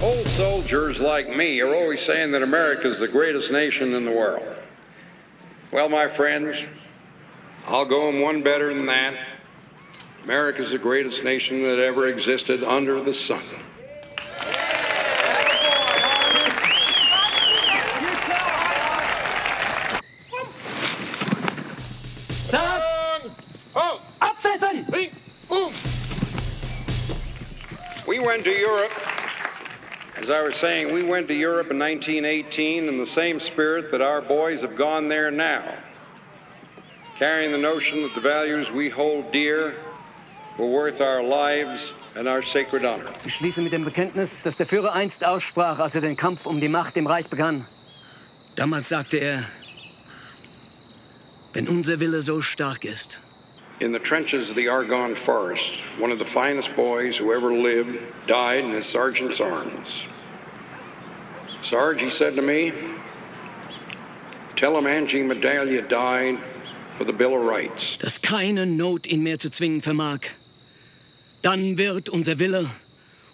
Old soldiers like me are always saying that America is the greatest nation in the world. Well, my friends, I'll go one better than that. America is the greatest nation that ever existed under the sun. We went to Europe. As I was saying, we went to Europe in 1918 in the same spirit that our boys have gone there now, carrying the notion that the values we hold dear were worth our lives and our sacred honor. Ich schließe mit dem Bekenntnis, das der Führer einst aussprach, als den Kampf die Macht im Reich begann. Damals sagte wenn unser Wille so stark ist. In the trenches of the Argonne Forest, one of the finest boys who ever lived died in his sergeant's arms. Sarge, he said to me, tell him Angie Medalia died for the Bill of Rights. Dass keine Not ihn mehr zu zwingen vermag. Dann wird unser Wille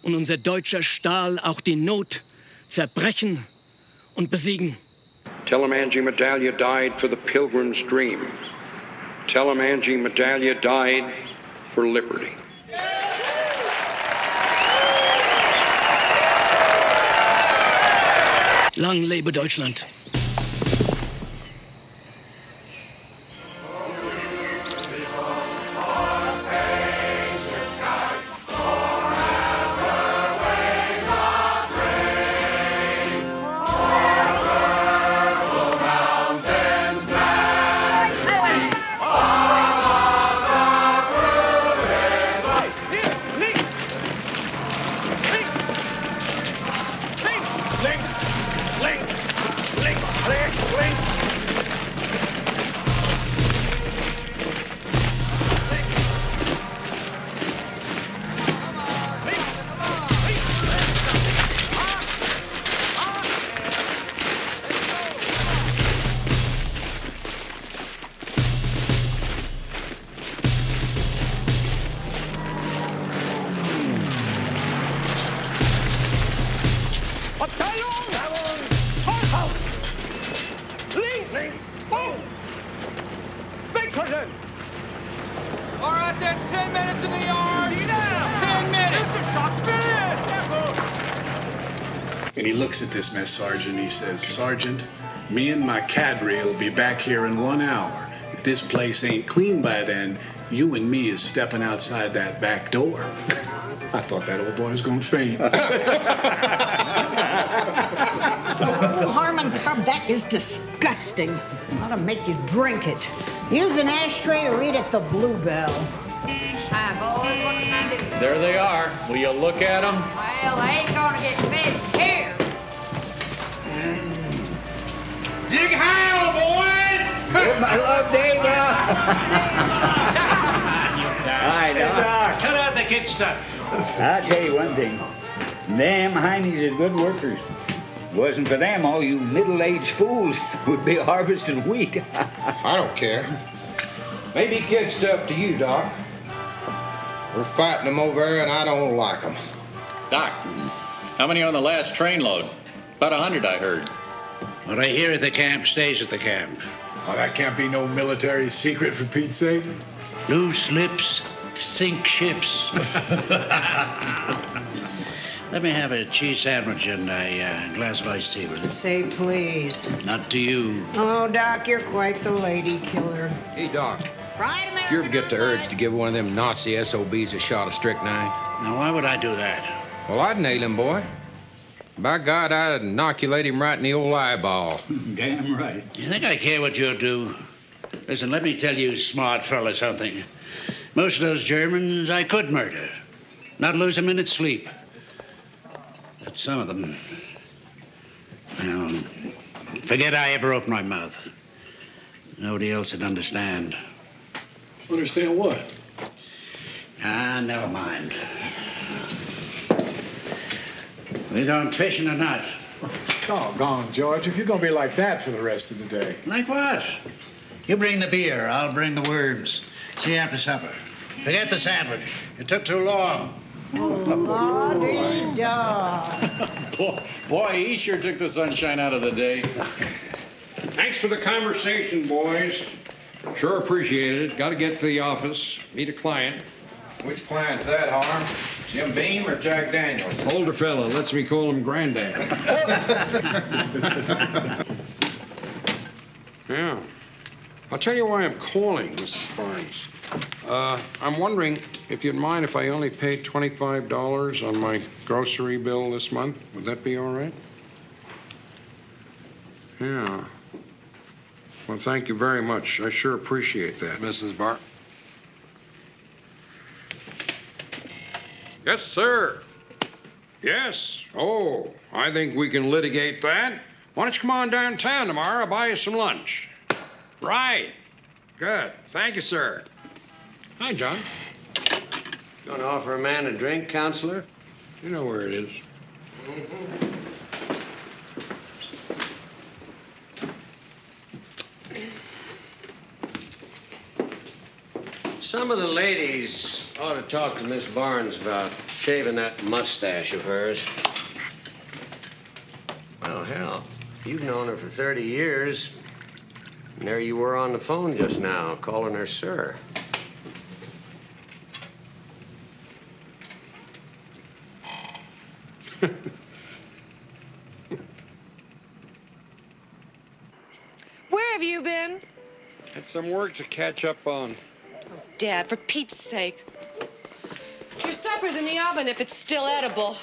und unser deutscher Stahl auch die Not zerbrechen und besiegen. Tell him Angie Medalia died for the Pilgrim's dream. Tell him Angie Medalia died for liberty. Lang lebe Deutschland. And he looks at this mess sergeant, he says, Sergeant, me and my cadre will be back here in 1 hour. If this place ain't clean by then, you and me is stepping outside that back door. I thought that old boy was gonna faint. Oh, Harmon Cub, that is disgusting. Ought to make you drink it. Use an ashtray or eat at the Bluebell. Hi, boys. What can I do? There they are. Will you look at them? Well, they ain't gonna get fed here. Zig Heil, boys! My love, Dave. Hi, Doc. Cut out the kid stuff. I'll tell you one thing. Them Heinies are good workers. Wasn't for them, all you middle-aged fools would be harvesting wheat. I don't care. Maybe kid stuff to you, Doc. We're fighting them over there, and I don't like them. Doc, how many on the last train load? About 100, I heard. What I hear at the camp stays at the camp. Oh, that can't be no military secret, for Pete's sake. Loose lips sink ships. Let me have a cheese sandwich and a glass of iced tea, will you? Say please. Not to you. Oh, Doc, you're quite the lady killer. Hey, Doc. Right, If you ever get the urge to give one of them Nazi SOBs a shot of strychnine. Now, why would I do that? Well, I'd nail him, boy. By God, I'd inoculate him right in the old eyeball. Damn right. You think I care what you do? Listen, let me tell you, smart fella, something. Most of those Germans I could murder. Not lose a minute's sleep. But some of them... Well, forget I ever opened my mouth. Nobody else would understand. Understand what? Ah, never mind. We going fishing or not? Doggone, George, if you're gonna be like that for the rest of the day. Like what? You bring the beer, I'll bring the worms. See you after supper. Forget the sandwich. It took too long. La-dee-da. Boy, he sure took the sunshine out of the day. Thanks for the conversation, boys. Sure appreciated it. Got to get to the office, meet a client. Which client's that, Harm? Jim Beam or Jack Daniels? Older fella lets me call him Granddad. Yeah. I'll tell you why I'm calling, Mrs. Barnes. I'm wondering if you'd mind if I only paid $25 on my grocery bill this month. Would that be all right? Yeah. Well, thank you very much. I sure appreciate that, Mrs. Barnes. Yes, sir. Yes. Oh, I think we can litigate that. Why don't you come on downtown tomorrow? I'll buy you some lunch. Right. Good. Thank you, sir. Hi, John. Going to offer a man a drink, counselor? You know where it is. Some of the ladies ought to talk to Miss Barnes about shaving that mustache of hers. Well, hell, you've known her for 30 years. And there you were on the phone just now, calling her sir. Where have you been? Had some work to catch up on. Oh, Dad, for Pete's sake. Your supper's in the oven if it's still edible.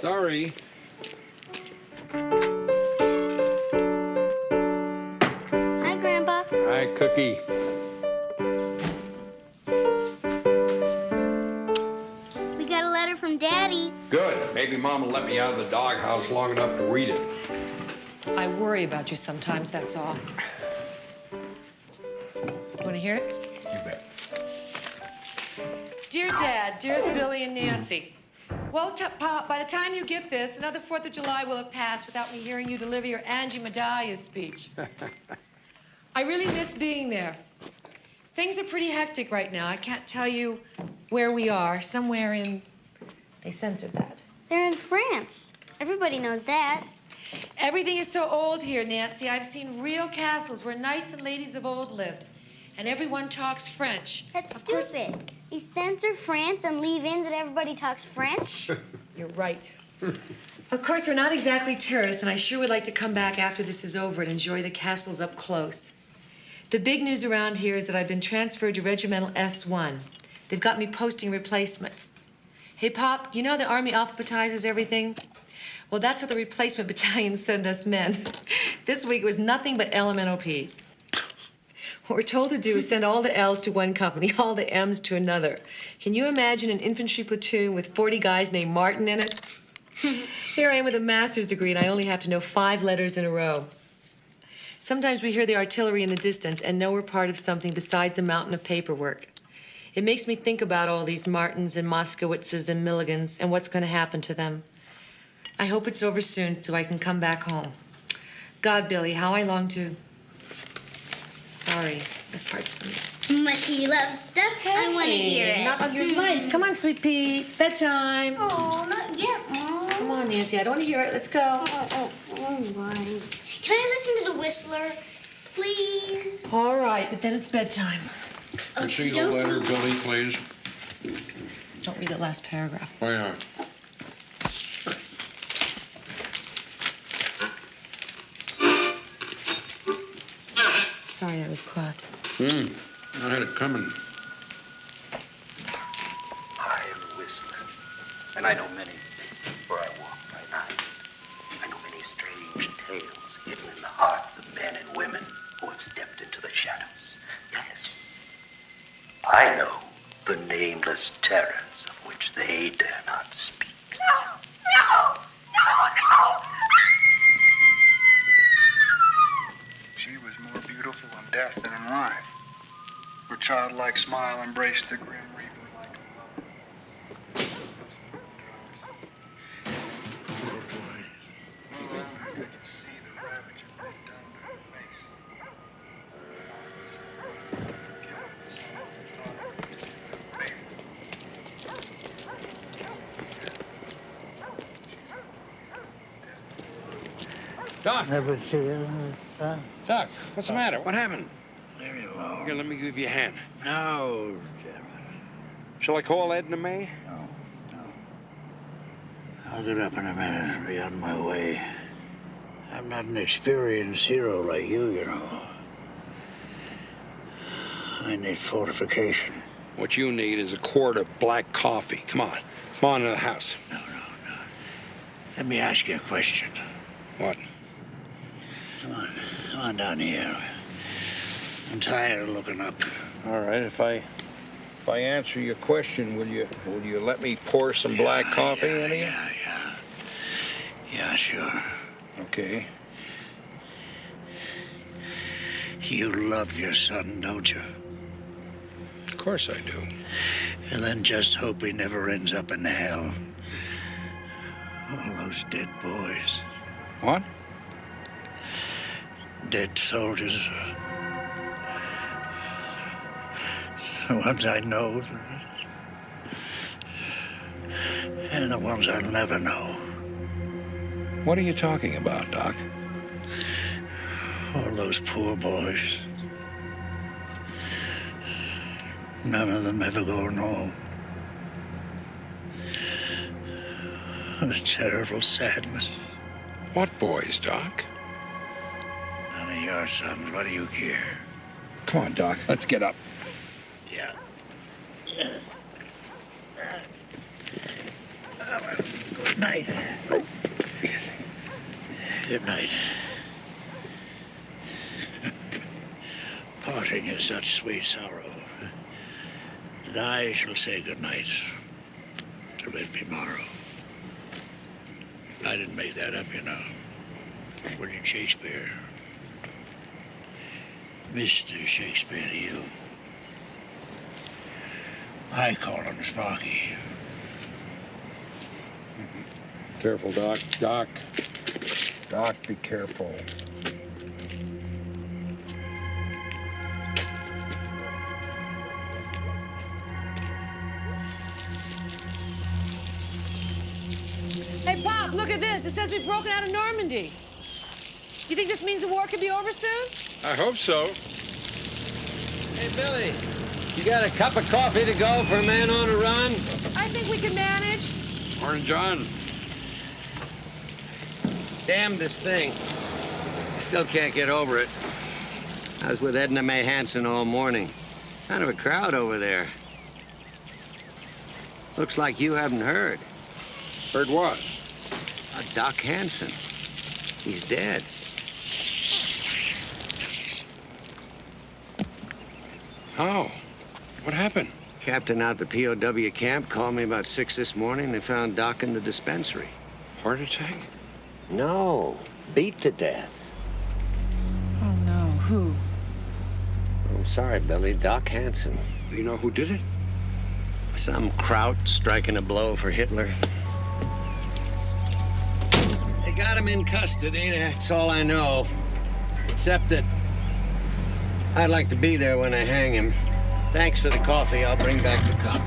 Sorry. Hi, Grandpa. Hi, Cookie. We got a letter from Daddy. Good. Maybe Mom will let me out of the doghouse long enough to read it. I worry about you sometimes, that's all. Want to hear it? You bet. Dear Dad, dearest Billy and Nancy. Well, Pop, by the time you get this, another 4th of July will have passed without me hearing you deliver your Angie Medallia's speech. I really miss being there. Things are pretty hectic right now. I can't tell you where we are. Somewhere in... They censored that. They're in France. Everybody knows that. Everything is so old here, Nancy. I've seen real castles where knights and ladies of old lived. And everyone talks French. That's stupid. You censor France and leave in that everybody talks French? You're right. Of course, we're not exactly tourists, and I sure would like to come back after this is over and enjoy the castles up close. The big news around here is that I've been transferred to Regimental S1. They've got me posting replacements. Hey, Pop, you know the Army alphabetizes everything? Well, that's how the replacement battalions send us men. This week was nothing but elemental P's. What we're told to do is send all the L's to one company, all the M's to another. Can you imagine an infantry platoon with 40 guys named Martin in it? Here I am with a master's degree, and I only have to know 5 letters in a row. Sometimes we hear the artillery in the distance and know we're part of something besides a mountain of paperwork. It makes me think about all these Martins and Moskowitzes and Milligans and what's going to happen to them. I hope it's over soon so I can come back home. God, Billy, how I long to... Sorry, this part's for me. Mushy love stuff. Hey, I want to hear it. Not on your life. Come on, sweet pea. It's bedtime. Oh, not yet, Mom. Come on, Nancy. I don't want to hear it. Let's go. All right. Can I listen to the Whistler, please? All right, but then it's bedtime. See the letter, Billy, please. Don't read the last paragraph. Why not? Sorry, I was cross. I had it coming. I am a whistler, and I know many things, for I walk by night. I know many strange tales hidden in the hearts of men and women who have stepped into the shadows. Yes, I know the nameless terrors of which they dare not speak. No! She was more beautiful in death than in life. Her childlike smile embraced the grim reaper like a mother. Oh, boy. I could just see the ravage it had done to her face. Doc. Never see it. Doc, what's the matter? What happened? Very low. Here, let me give you a hand. No, Shall I call Edna May? I'll get up in a minute and be on my way. I'm not an experienced hero like you know. I need fortification. What you need is a quart of black coffee. Come on. Come on to the house. No. Let me ask you a question. What? Come on down here. I'm tired of looking up. All right, if I answer your question, will you let me pour some black coffee into you? Yeah, sure. Okay. You love your son, don't you? Of course I do. And then just hope he never ends up in hell. All those dead boys. What? Dead soldiers. The ones I know. And the ones I'll never know. What are you talking about, Doc? All those poor boys. None of them ever going home. The terrible sadness. What boys, Doc? None of your sons. What do you care? Come on, Doc. Let's get up. Yeah. Good night. Good night. Parting is such sweet sorrow. And I shall say good night till it be morrow. I didn't make that up, you know. William Shakespeare. Mr. Shakespeare to you. I call him Sparky. Careful, Doc. Doc, be careful. Hey, Pop, look at this. It says we've broken out of Normandy. You think this means the war could be over soon? I hope so. Hey, Billy, you got a cup of coffee to go for a man on a run? I think we can manage. Morning, John. Damn this thing. I still can't get over it. I was with Edna May Hansen all morning. Kind of a crowd over there. Looks like you haven't heard. Heard what? Doc Hansen. He's dead. How? What happened? Captain out the POW camp called me about 6 this morning. They found Doc in the dispensary. Heart attack? No. Beat to death. Oh, no. Who? I'm sorry, Billy. Doc Hansen. Do you know who did it? Some kraut striking a blow for Hitler. They got him in custody. That's all I know. Except that I'd like to be there when I hang him. Thanks for the coffee. I'll bring back the cup.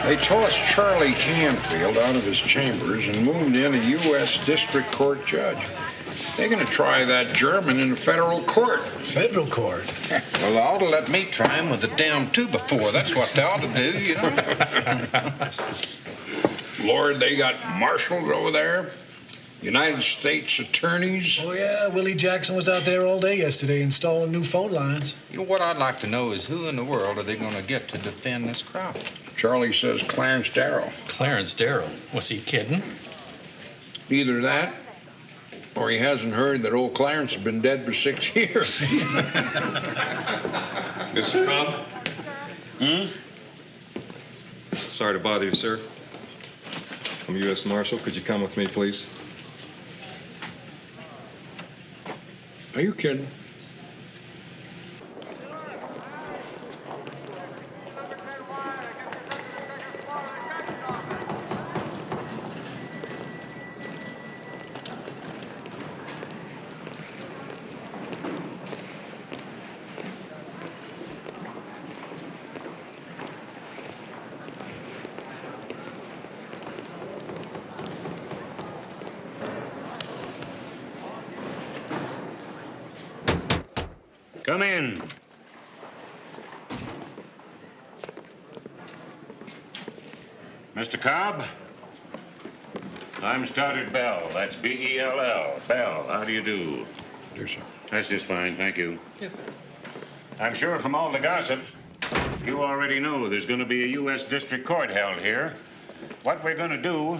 They tossed Charlie Canfield out of his chambers and moved in a U.S. District Court judge. They're going to try that German in a federal court. Federal court? Well, they ought to let me try him with a down 2x4. That's what they ought to do, you know. Lord, they got marshals over there. United States attorneys? Oh, yeah, Willie Jackson was out there all day yesterday installing new phone lines. You know, what I'd like to know is who in the world are they going to get to defend this crowd? Charlie says Clarence Darrow. Clarence Darrow? Was he kidding? Either that, or he hasn't heard that old Clarence has been dead for 6 years. Mr. Cobb? Sorry to bother you, sir. I'm U.S. Marshal. Could you come with me, please? Are you kidding? Come in. Mr. Cobb? I'm Stoddard Bell. That's B-E-L-L. Bell, how do you do? Yes, sir. That's just fine, thank you. Yes, sir. I'm sure from all the gossip, you already know there's going to be a U.S. District Court held here. What we're going to do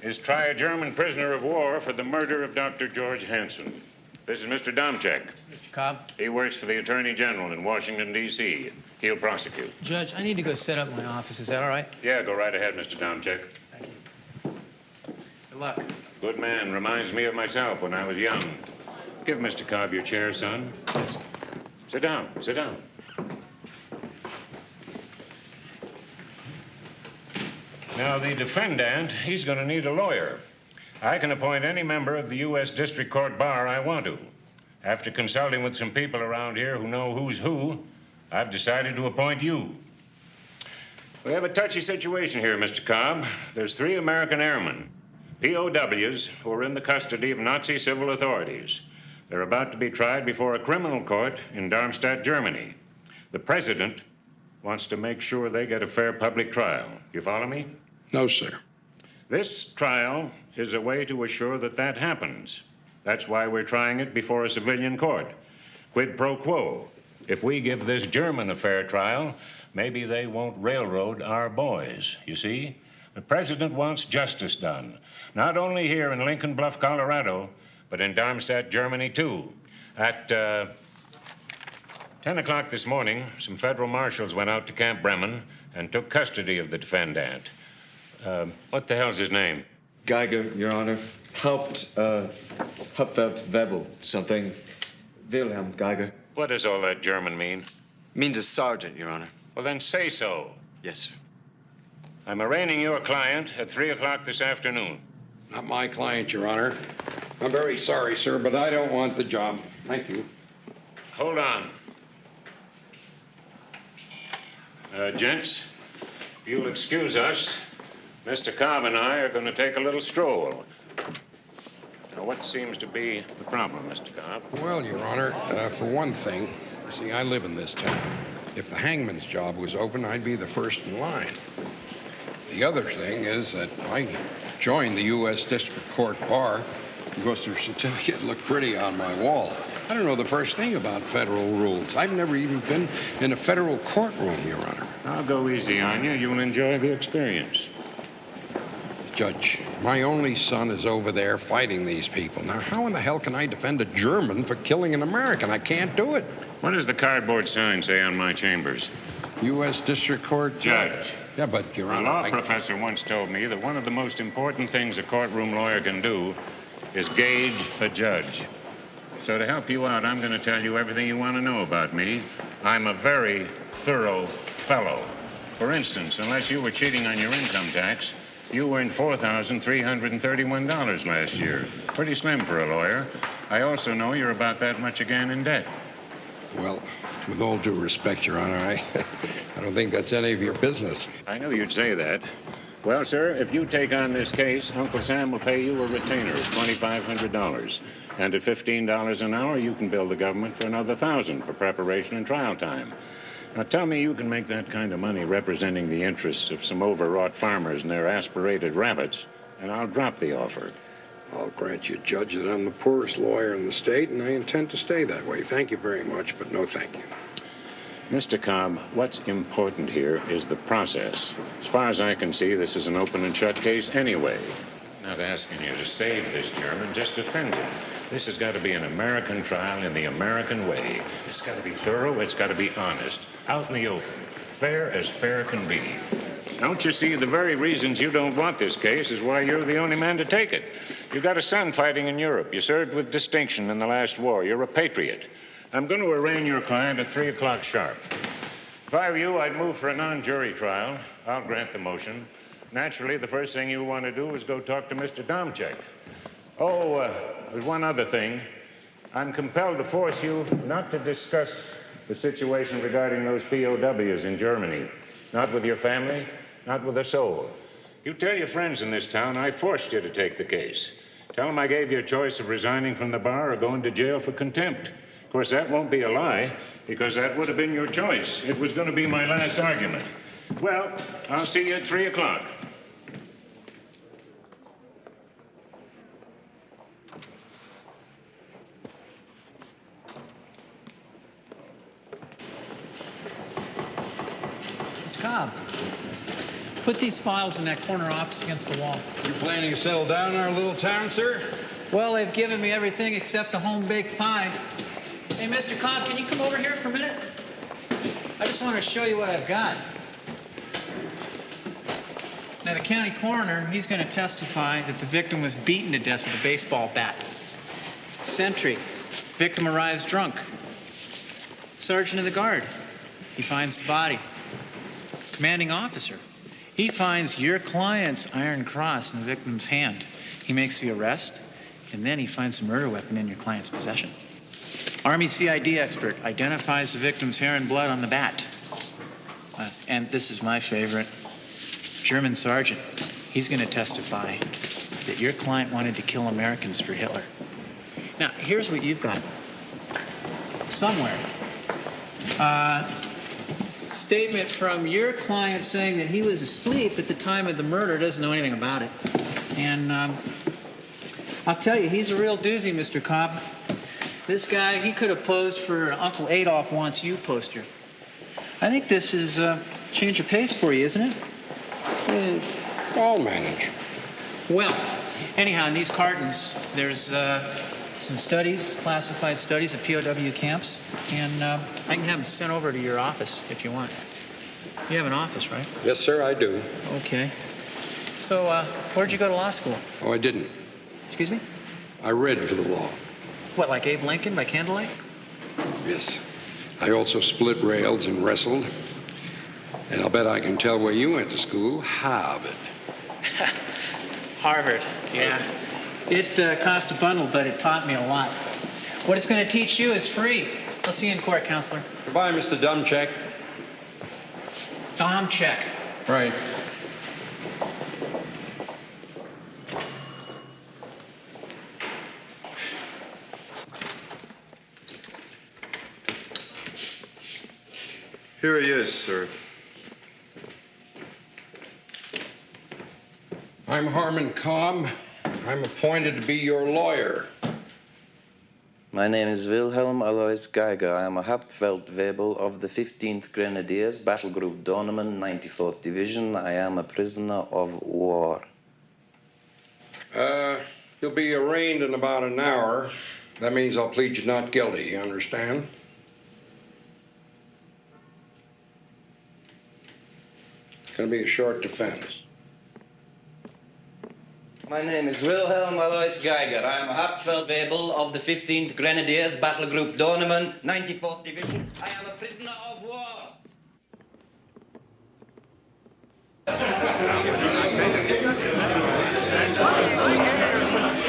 is try a German prisoner of war for the murder of Dr. George Hansen. This is Mr. Domchek. Mr. Cobb? He works for the Attorney General in Washington, D.C. He'll prosecute. Judge, I need to go set up my office. Is that all right? Yeah, go right ahead, Mr. Domchek. Thank you. Good luck. Good man. Reminds me of myself when I was young. Give Mr. Cobb your chair, son. Yes, sir. Sit down. Sit down. Now, the defendant, he's going to need a lawyer. I can appoint any member of the U.S. District Court bar I want to. After consulting with some people around here who know who's who, I've decided to appoint you. We have a touchy situation here, Mr. Cobb. There's 3 American airmen, POWs, who are in the custody of Nazi civil authorities. They're about to be tried before a criminal court in Darmstadt, Germany. The president wants to make sure they get a fair public trial. You follow me? No, sir. This trial is a way to assure that that happens. That's why we're trying it before a civilian court. Quid pro quo. If we give this German a fair trial, maybe they won't railroad our boys, you see? The president wants justice done, not only here in Lincoln Bluff, Colorado, but in Darmstadt, Germany, too. At 10 o'clock this morning, some federal marshals went out to Camp Bremen and took custody of the defendant. What the hell's his name? Geiger, Your Honor. Hauptfeldwebel, something. Wilhelm Geiger. What does all that German mean? Means a sergeant, Your Honor. Well, then say so. Yes, sir. I'm arraigning your client at 3 o'clock this afternoon. Not my client, Your Honor. I'm very sorry, sir, but I don't want the job. Thank you. Hold on. Gents, if you'll excuse us, Mr. Cobb and I are going to take a little stroll. Now, what seems to be the problem, Mr. Cobb? Well, Your Honor, for one thing, see, I live in this town. If the hangman's job was open, I'd be the first in line. The other thing is that I joined the U.S. District Court bar because their certificate looked pretty on my wall. I don't know the first thing about federal rules. I've never even been in a federal courtroom, Your Honor. I'll go easy on you. You'll enjoy the experience. Judge, my only son is over there fighting these people. Now, how in the hell can I defend a German for killing an American? I can't do it. What does the cardboard sign say on my chambers? U.S. District Court Judge. Yeah, but, Your Honor, A law professor once told me that one of the most important things a courtroom lawyer can do is gauge a judge. So to help you out, I'm going to tell you everything you want to know about me. I'm a very thorough fellow. For instance, unless you were cheating on your income tax, you earned $4,331 last year. Pretty slim for a lawyer. I also know you're about that much again in debt. Well, with all due respect, Your Honor, I don't think that's any of your business. I knew you'd say that. Well, sir, if you take on this case, Uncle Sam will pay you a retainer of $2,500. And at $15 an hour, you can bill the government for another $1,000 for preparation and trial time. Now, tell me you can make that kind of money representing the interests of some overwrought farmers and their aspirated rabbits, and I'll drop the offer. I'll grant you, Judge, that I'm the poorest lawyer in the state, and I intend to stay that way. Thank you very much, but no thank you. Mr. Cobb, what's important here is the process. As far as I can see, this is an open and shut case anyway. Not asking you to save this German, just defend him. This has got to be an American trial in the American way. It's got to be thorough, it's got to be honest, out in the open, fair as fair can be. Don't you see, the very reasons you don't want this case is why you're the only man to take it. You got a son fighting in Europe. You served with distinction in the last war. You're a patriot. I'm going to arraign your client at 3 o'clock sharp. If I were you, I'd move for a non-jury trial. I'll grant the motion. Naturally, the first thing you'll want to do is go talk to Mr. Domchek. Oh, there's one other thing. I'm compelled to force you not to discuss the situation regarding those POWs in Germany. Not with your family, not with a soul. You tell your friends in this town I forced you to take the case. Tell them I gave you a choice of resigning from the bar or going to jail for contempt. Of course, that won't be a lie, because that would have been your choice. It was going to be my last argument. Well, I'll see you at 3 o'clock. Cobb, put these files in that corner office against the wall. You planning to settle down in our little town, sir? Well, they've given me everything except a home-baked pie. Hey, Mr. Cobb, can you come over here for a minute? I just want to show you what I've got. Now, the county coroner, he's going to testify that the victim was beaten to death with a baseball bat. Sentry, victim arrives drunk. Sergeant of the guard, he finds the body. Commanding officer, he finds your client's iron cross in the victim's hand. He makes the arrest, and then he finds the murder weapon in your client's possession. Army CID expert identifies the victim's hair and blood on the bat. And this is my favorite, German sergeant. He's going to testify that your client wanted to kill Americans for Hitler. Now, here's what you've got. Somewhere. Statement from your client saying that he was asleep at the time of the murder, doesn't know anything about it. And I'll tell you, he's a real doozy, Mr. Cobb. This guy, he could have posed for Uncle Adolf Wants You poster. I think this is a change of pace for you, isn't it? I'll manage. Well, anyhow, in these cartons, there's some studies, classified studies of POW camps, and I can have them sent over to your office if you want. You have an office, right? Yes, sir, I do. Okay. So, where'd you go to law school? Oh, I didn't. Excuse me? I read for the law. What, like Abe Lincoln by candlelight? Yes. I also split rails and wrestled. And I'll bet I can tell where you went to school. Harvard. Harvard, yeah. It cost a bundle, but it taught me a lot. What it's going to teach you is free. I'll see you in court, counselor. Goodbye, Mr. Domchek. Domchek. Right. Here he is, sir. I'm Harmon Cobb. I'm appointed to be your lawyer. My name is Wilhelm Alois Geiger. I am a Hauptfeldwebel of the 15th Grenadiers, Battle Group Dornemann, 94th Division. I am a prisoner of war. You'll be arraigned in about an hour. That means I'll plead you not guilty, you understand? It's gonna be a short defense. My name is Wilhelm Alois Geiger. I am a Hauptfeldwebel of the 15th Grenadiers, Battle Group Dornemann, 94th Division. I am a prisoner of war.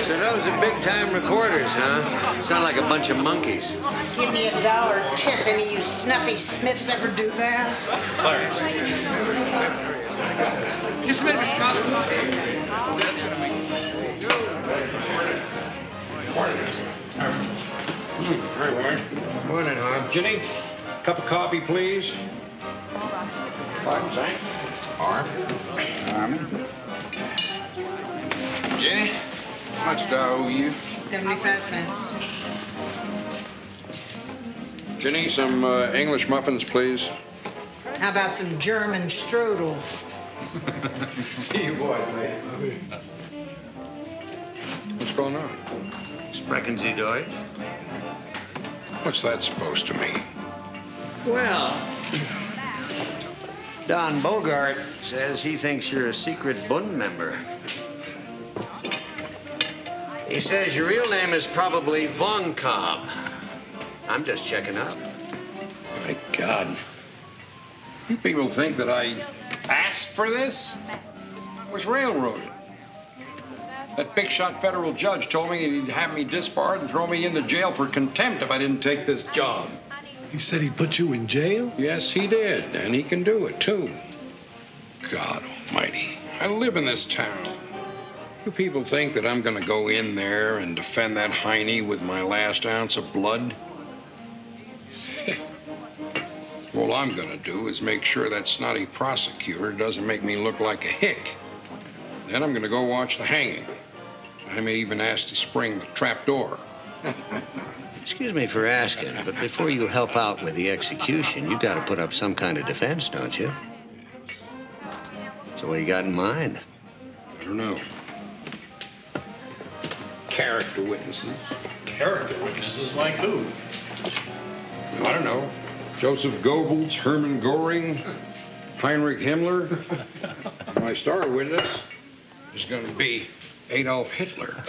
So those are big-time recorders, huh? Sound like a bunch of monkeys. Give me $1 tip. Any of you snuffy Smiths ever do that? Just a minute, Mr. Cobb. Very well. Morning, Harm. Ginny, cup of coffee, please. Pardon, Arm. Ginny, How much do I owe you? 75 cents. Ginny, some English muffins, please. How about some German strudel? See you boys later. What's going on? Sprechen Sie Deutsch? What's that supposed to mean? Well, Don Bogart says he thinks you're a secret Bund member. He says your real name is probably Von Cobb. I'm just checking up. My God. You people think that I asked for this? I was railroaded. That big shot federal judge told me he'd have me disbarred and throw me into jail for contempt if I didn't take this job. He said he put you in jail? Yes, he did, and he can do it, too. God almighty, I live in this town. You people think that I'm gonna go in there and defend that Heine with my last ounce of blood? All I'm gonna do is make sure that snotty prosecutor doesn't make me look like a hick. Then I'm gonna go watch the hanging. I may even ask to spring the trap door. Excuse me for asking, but before you help out with the execution, you got to put up some kind of defense, don't you? So what do you got in mind? I don't know. Character witnesses. Character witnesses like who? I don't know. Joseph Goebbels, Hermann Goring, Heinrich Himmler. My star witness is going to be Adolf Hitler.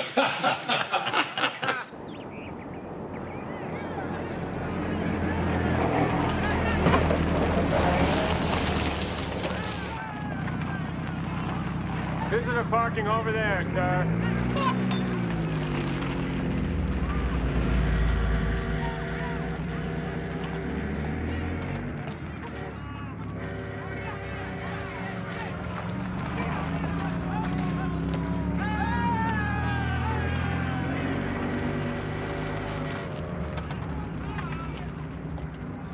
Visitor parking over there, sir.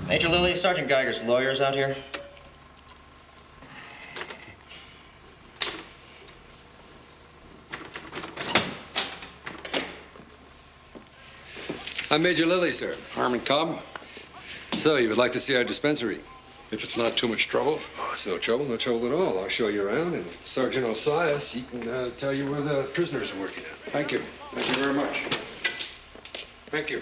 Major Lilly, Sergeant Geiger's lawyers out here. I'm Major Lilly, sir. Harmon Cobb. So, you would like to see our dispensary? If it's not too much trouble. Oh, it's no trouble at all. I'll show you around, and Sergeant Osias, he can tell you where the prisoners are working at. Thank you. Thank you very much. Thank you.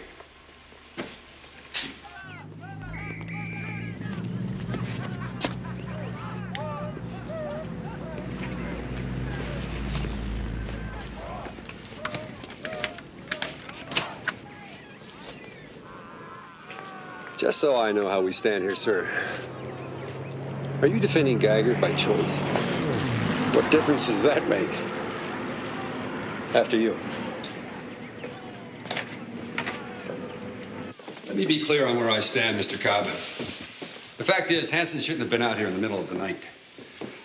Just so I know how we stand here, sir. Are you defending Geiger by choice? What difference does that make? After you. Let me be clear on where I stand, Mr. Cobb. The fact is, Hansen shouldn't have been out here in the middle of the night.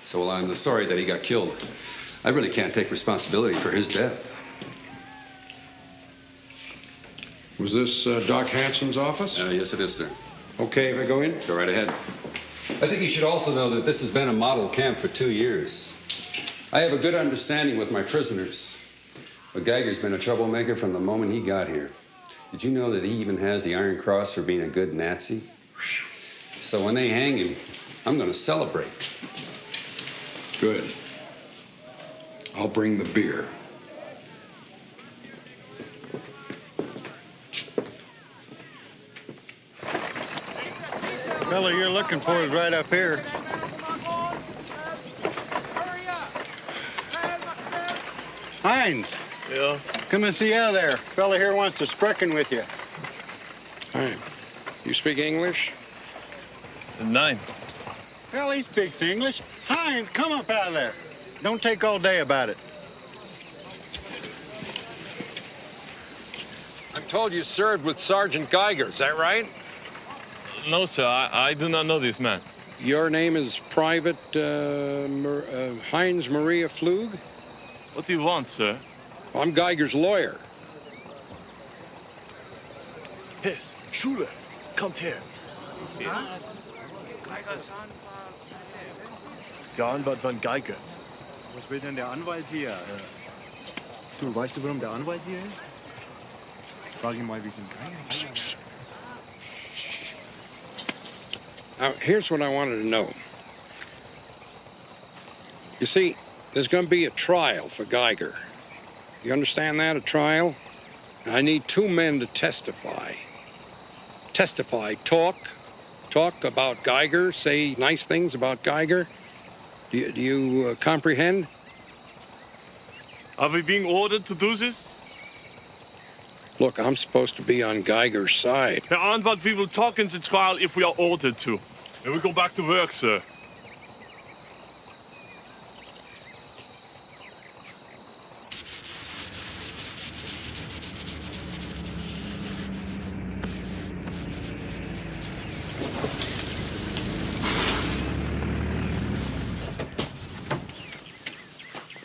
So while I'm sorry that he got killed, I really can't take responsibility for his death. Was this Doc Hansen's office? Yes, it is, sir. Okay, if I go in? Go right ahead. I think you should also know that this has been a model camp for 2 years. I have a good understanding with my prisoners. But Geiger's been a troublemaker from the moment he got here. Did you know that he even has the Iron Cross for being a good Nazi? So when they hang him, I'm going to celebrate. Good. I'll bring the beer. Fellow you're looking for is right up here. Hines. Yeah? Come and see you out of there. Fellow here wants to sprechen with you. Hi. You speak English? Nein. Well, he speaks English. Hines, come up out of there. Don't take all day about it. I'm told you served with Sergeant Geiger, is that right? No, sir, I do not know this man. Your name is Private Heinz Maria Flug? What do you want, sir? Well, I'm Geiger's lawyer. Yes, Schule, kommt her. Der Anwalt von Geiger. Was will denn der Anwalt hier? Du, weißt du, warum der Anwalt hier ist? Ich frage ihn mal, wie es ihm geht. Now, here's what I wanted to know. You see, there's going to be a trial for Geiger. You understand that, a trial? I need 2 men to testify. Testify, talk about Geiger, say nice things about Geiger. Do you comprehend? Are we being ordered to do this? Look, I'm supposed to be on Geiger's side. Herr Anwalt, we will talk in the trial if we are ordered to. And we go back to work, sir.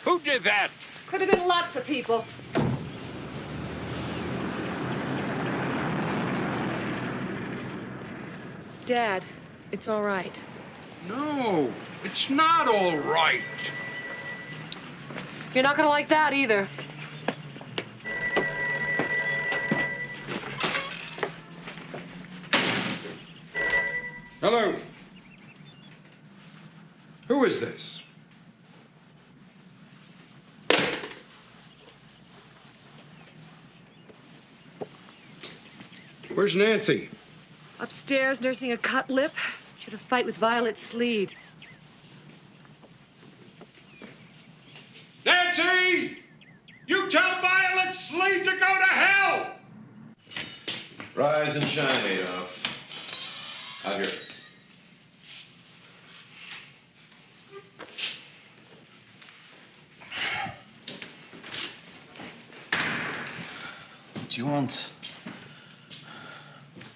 Who did that? Could have been lots of people. Dad, it's all right. No, it's not all right. You're not gonna like that either. Hello. Who is this? Where's Nancy? Upstairs, nursing a cut lip. Should have fight with Violet Sleed. Nancy! You tell Violet Sleed to go to hell! Rise and shine, Adolf. Out here. What do you want?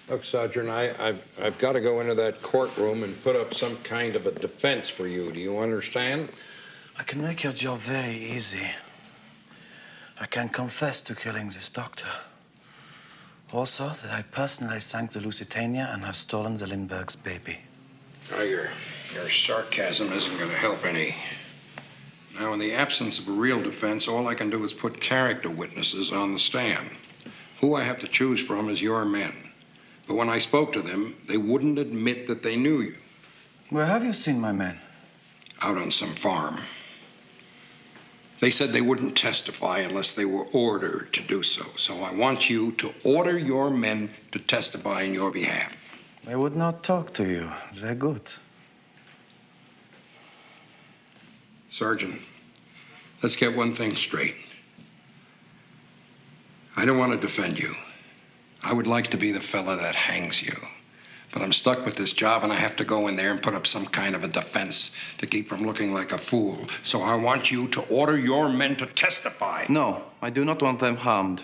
Look, Sergeant, I've got to go into that courtroom and put up some kind of a defense for you. Do you understand? I can make your job very easy. I can confess to killing this doctor. Also, that I personally sank the Lusitania and have stolen the Lindbergh's baby. Now, your sarcasm isn't going to help any. Now, in the absence of a real defense, all I can do is put character witnesses on the stand. Who I have to choose from is your men. But when I spoke to them, they wouldn't admit that they knew you. Where have you seen my men? Out on some farm. They said they wouldn't testify unless they were ordered to do so. So I want you to order your men to testify in your behalf. They would not talk to you. They're good. Sergeant, let's get one thing straight. I don't want to defend you. I would like to be the fella that hangs you. But I'm stuck with this job, and I have to go in there and put up some kind of a defense to keep from looking like a fool. So I want you to order your men to testify. No, I do not want them harmed.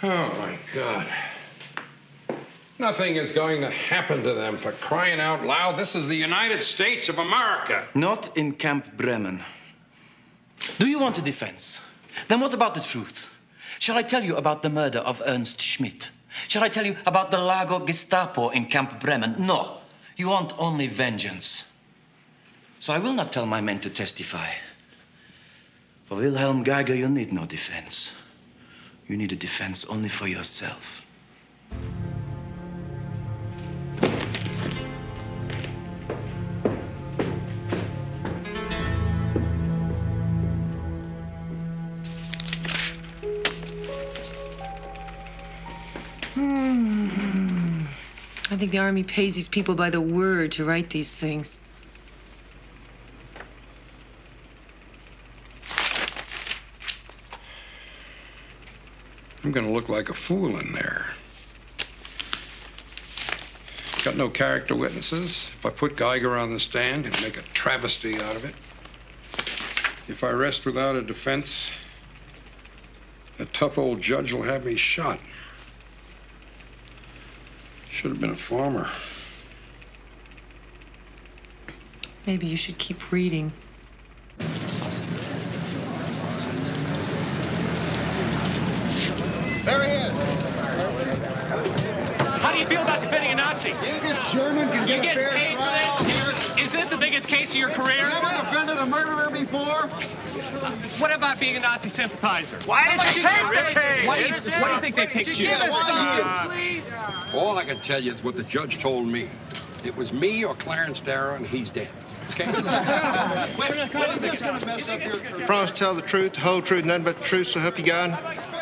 Oh, my God. Nothing is going to happen to them, for crying out loud. This is the United States of America. Not in Camp Bremen. Do you want a defense? Then what about the truth? Shall I tell you about the murder of Ernst Schmidt? Shall I tell you about the Lago Gestapo in Camp Bremen? No. You want only vengeance. So I will not tell my men to testify. For Wilhelm Geiger, you need no defense. You need a defense only for yourself. I think the Army pays these people by the word to write these things. I'm going to look like a fool in there. Got no character witnesses. If I put Geiger on the stand, he'll make a travesty out of it. If I rest without a defense, a tough old judge will have me shot. Should have been a farmer. Maybe you should keep reading. There he is. How do you feel about defending a Nazi? You, this German, can get a fair trial. Is this the biggest biggest case of your career? You ever defended a murderer before? What about being a Nazi sympathizer? Why did you take the case? What do you think they picked you? Give us something, please. All I can tell you is what the judge told me. It was me or Clarence Darrow, and he's dead. Okay? Promise to tell the truth, the whole truth, nothing but the truth, so help you God?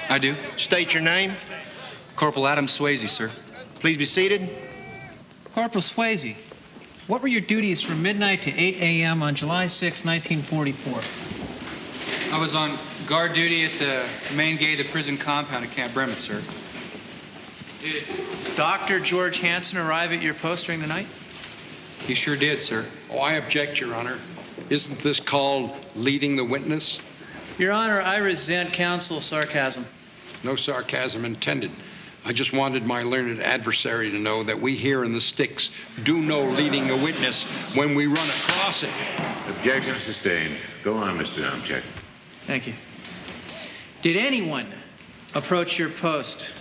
I do. State your name. Corporal Adam Swayze, sir. Please be seated. Corporal Swayze, what were your duties from midnight to 8 a.m. on July 6, 1944? I was on guard duty at the main gate of the prison compound at Camp Bremen, sir. Did Dr. George Hansen arrive at your post during the night? He sure did, sir. Oh, I object, Your Honor. Isn't this called leading the witness? Your Honor, I resent counsel's sarcasm. No sarcasm intended. I just wanted my learned adversary to know that we here in the sticks do know leading a witness when we run across it. Objection sustained. Go on, Mr. Domchek. Thank you. Did anyone approach your post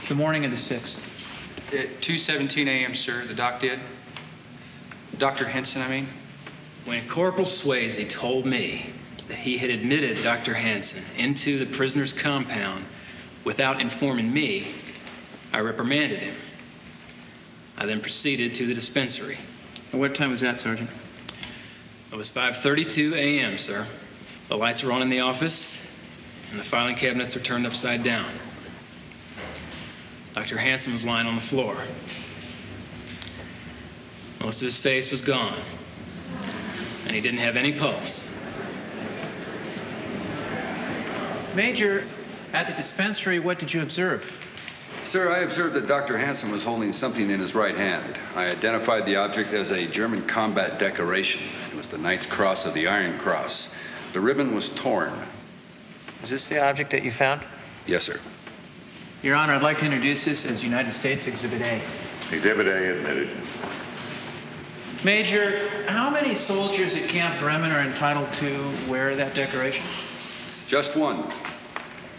the morning of the 6th? At 2:17 a.m., sir, the doc did. Dr. Henson, I mean. When Corporal Swayze told me that he had admitted Dr. Hansen into the prisoner's compound without informing me, I reprimanded him. I then proceeded to the dispensary. At what time was that, Sergeant? It was 5:32 a.m., sir. The lights were on in the office, and the filing cabinets were turned upside down. Dr. Hansen was lying on the floor. Most of his face was gone, and he didn't have any pulse. Major, at the dispensary, what did you observe? Sir, I observed that Dr. Hansen was holding something in his right hand. I identified the object as a German combat decoration. It was the Knight's Cross of the Iron Cross. The ribbon was torn. Is this the object that you found? Yes, sir. Your Honor, I'd like to introduce this as United States Exhibit A. Exhibit A admitted. Major, how many soldiers at Camp Bremen are entitled to wear that decoration? Just one.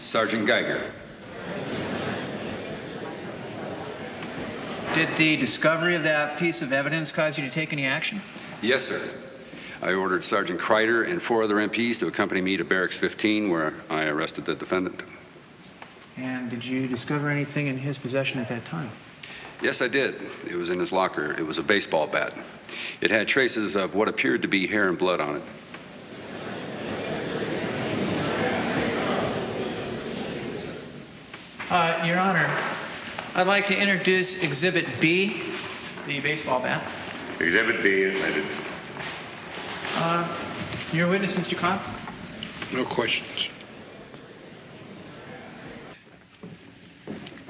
Sergeant Geiger. Did the discovery of that piece of evidence cause you to take any action? Yes, sir. I ordered Sergeant Kreider and 4 other MPs to accompany me to Barracks 15, where I arrested the defendant. And did you discover anything in his possession at that time? Yes, I did. It was in his locker. It was a baseball bat. It had traces of what appeared to be hair and blood on it. Your Honor, I'd like to introduce Exhibit B, the baseball bat. Exhibit B admitted. Your witness, Mr. Cobb? No questions.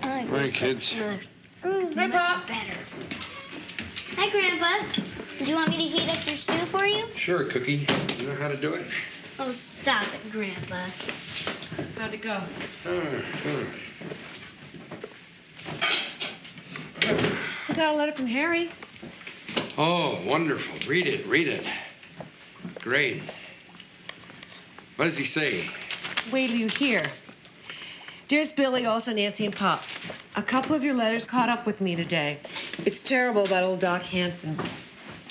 Hi, kids. Hi, Pop. Better. Hi, Grandpa. Do you want me to heat up your stew for you? Sure, Cookie. You know how to do it? Oh, stop it, Grandpa. How'd it go? I got a letter from Harry. Oh, wonderful. Read it, read it. Great. What does he say? Wait till you hear. Dearest Billy, also Nancy and Pop, a couple of your letters caught up with me today. It's terrible about old Doc Hansen.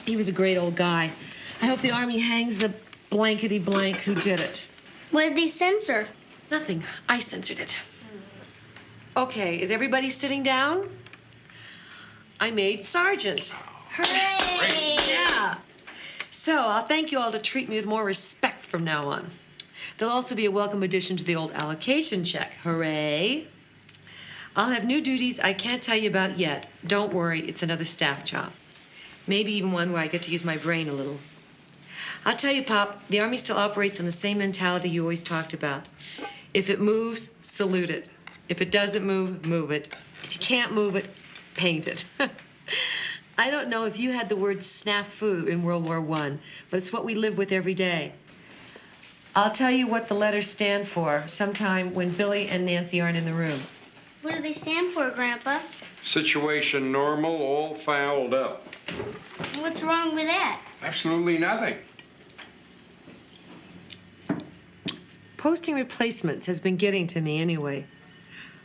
He was a great old guy. I hope the Army hangs the blankety blank who did it. What did they censor? Nothing. I censored it. Okay, is everybody sitting down? I made Sargent. Hooray! Yeah. So I'll thank you all to treat me with more respect from now on. There'll also be a welcome addition to the old allocation check. Hooray. I'll have new duties I can't tell you about yet. Don't worry, it's another staff job. Maybe even one where I get to use my brain a little. I'll tell you, Pop, the Army still operates on the same mentality you always talked about. If it moves, salute it. If it doesn't move, move it. If you can't move it, paint it. I don't know if you had the word snafu in World War I, but it's what we live with every day. I'll tell you what the letters stand for sometime when Billy and Nancy aren't in the room. What do they stand for, Grandpa? Situation normal, all fouled up. What's wrong with that? Absolutely nothing. Posting replacements has been getting to me anyway.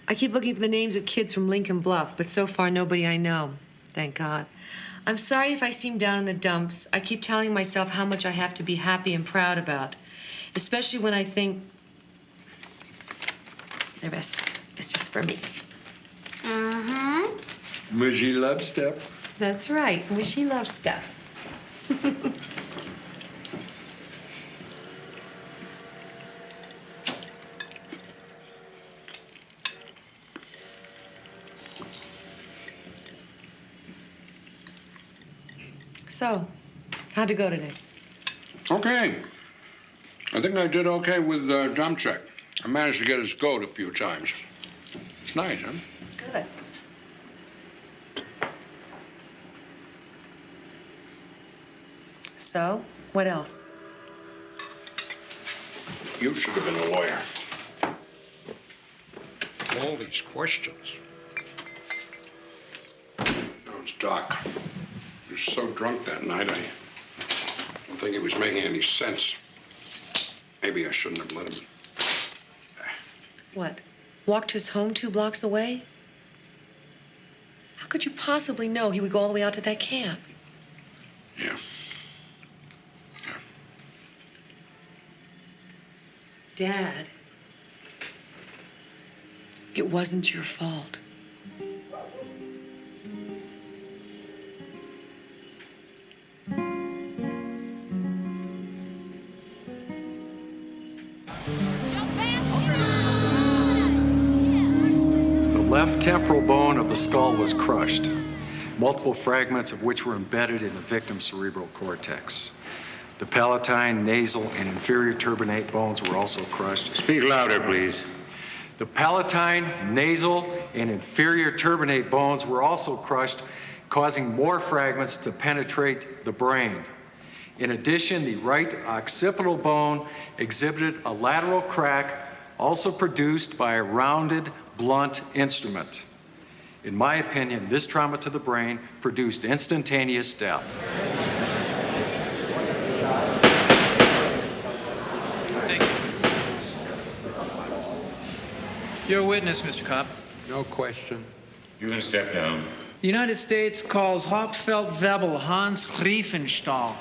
I keep looking for the names of kids from Lincoln Bluff, but so far nobody I know. Thank God. I'm sorry if I seem down in the dumps. I keep telling myself how much I have to be happy and proud about, especially when I think the rest is just for me. Uh-huh. Mushy love stuff. That's right. Mushy love stuff. So, how'd it go today? Okay. I think I did okay with Domchek. I managed to get his goat a few times. It's nice, huh? Good. So, what else? You should have been a lawyer. All these questions. That was Doc. He was so drunk that night, I don't think it was making any sense. Maybe I shouldn't have let him. What? Walked to his home 2 blocks away? How could you possibly know he would go all the way out to that camp? Yeah. Dad, it wasn't your fault. The left temporal bone of the skull was crushed, multiple fragments of which were embedded in the victim's cerebral cortex. The palatine, nasal, and inferior turbinate bones were also crushed. Speak louder, please. The palatine, nasal, and inferior turbinate bones were also crushed, causing more fragments to penetrate the brain. In addition, the right occipital bone exhibited a lateral crack, also produced by a rounded, blunt instrument. In my opinion, this trauma to the brain produced instantaneous death. You're a witness, Mr. Kopp. No question. You can step down. The United States calls Hauptfeldwebel Hans Riefenstahl.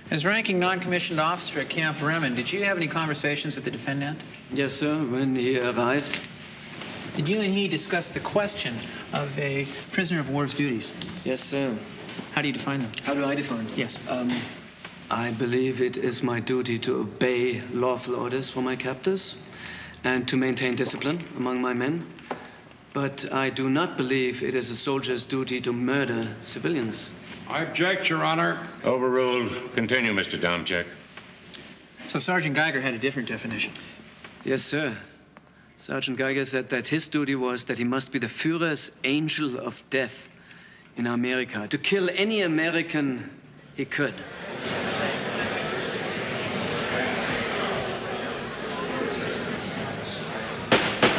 As ranking non-commissioned officer at Camp Bremen, did you have any conversations with the defendant? Yes, sir, when he arrived. Did you and he discuss the question of a prisoner of war's duties? Yes, sir. How do you define them? How do I define them? Yes. I believe it is my duty to obey lawful orders from my captors and to maintain discipline among my men. But I do not believe it is a soldier's duty to murder civilians. I object, Your Honor. Overruled. Continue, Mr. Domchek. So Sergeant Geiger had a different definition? Yes, sir. Sergeant Geiger said that his duty was that he must be the Führer's angel of death in America, to kill any American he could.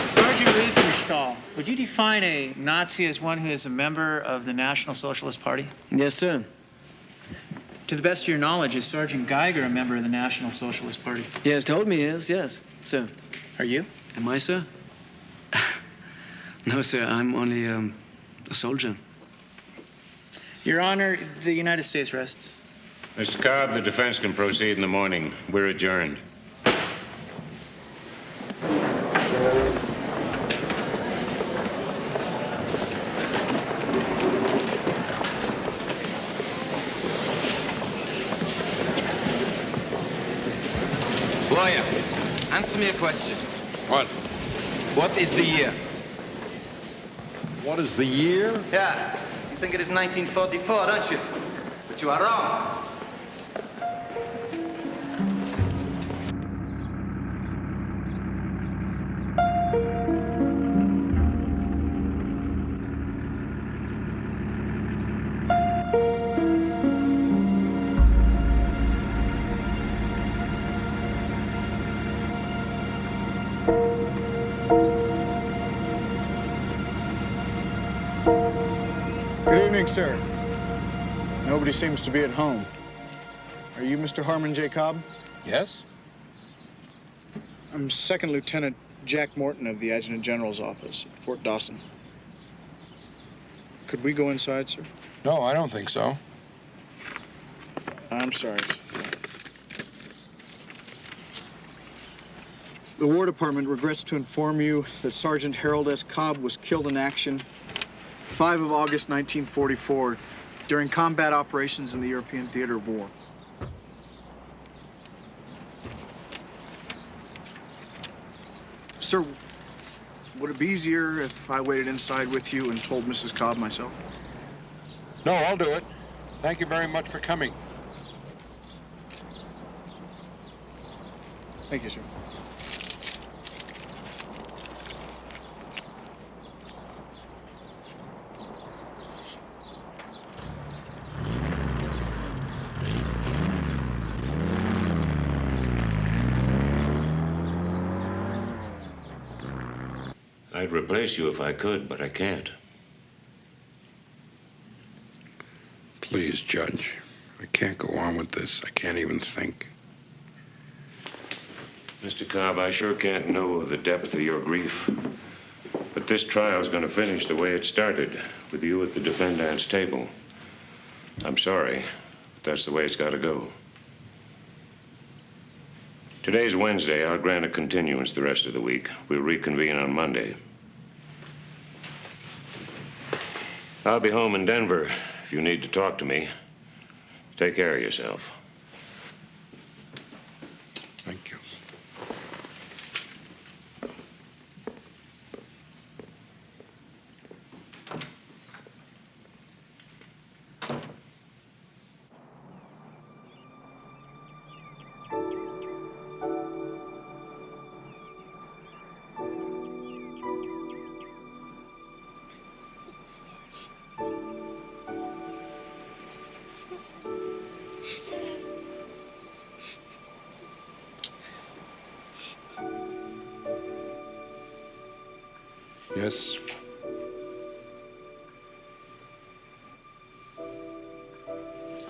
Sergeant Riefenstahl, would you define a Nazi as one who is a member of the National Socialist Party? Yes, sir. To the best of your knowledge, is Sergeant Geiger a member of the National Socialist Party? He has told me he is, yes, sir. Are you? Am I, sir? No, sir, I'm only a soldier. Your Honor, the United States rests. Mr. Cobb, the defense can proceed in the morning. We're adjourned. Lawyer, answer me a question. What? What is the year? What is the year? Yeah, you think it is 1944, don't you? But you are wrong. Good evening, sir. Nobody seems to be at home. Are you Mr. Harmon J. Cobb? Yes? I'm Second Lieutenant Jack Morton of the Adjutant General's office at Fort Dawson. Could we go inside, sir? No, I don't think so. I'm sorry. The War Department regrets to inform you that Sergeant Harold S. Cobb was killed in action 5 of August 1944 during combat operations in the European theater of war. Sir, would it be easier if I waited inside with you and told Mrs. Cobb myself? No, I'll do it. Thank you very much for coming. Thank you, sir. I'd replace you if I could, but I can't. Please, Judge. I can't go on with this. I can't even think. Mr. Cobb, I sure can't know the depth of your grief. But this trial's going to finish the way it started, with you at the defendant's table. I'm sorry, but that's the way it's got to go. Today's Wednesday. I'll grant a continuance the rest of the week. We'll reconvene on Monday. I'll be home in Denver if you need to talk to me. Take care of yourself. Thank you. Yes.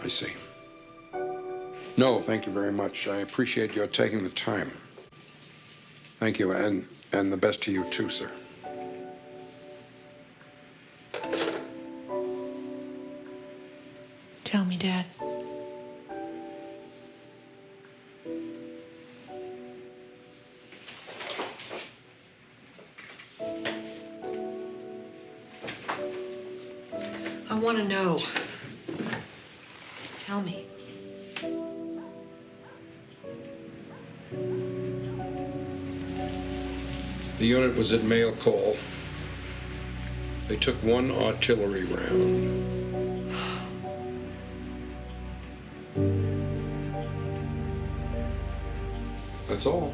I see. No, thank you very much. I appreciate your taking the time. Thank you, and the best to you too, sir. Tell me, Dad. I want to know. Tell me. The unit was at mail call. They took 1 artillery round. That's all.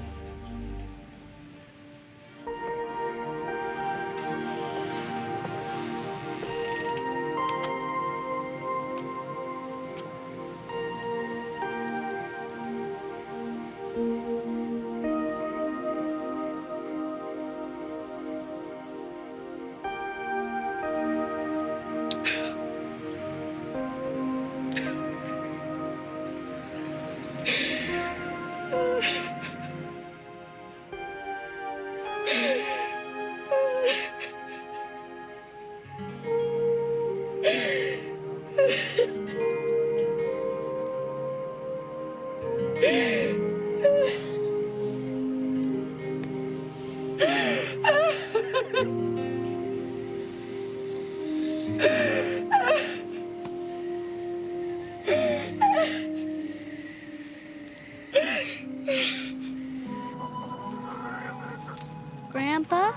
Grandpa?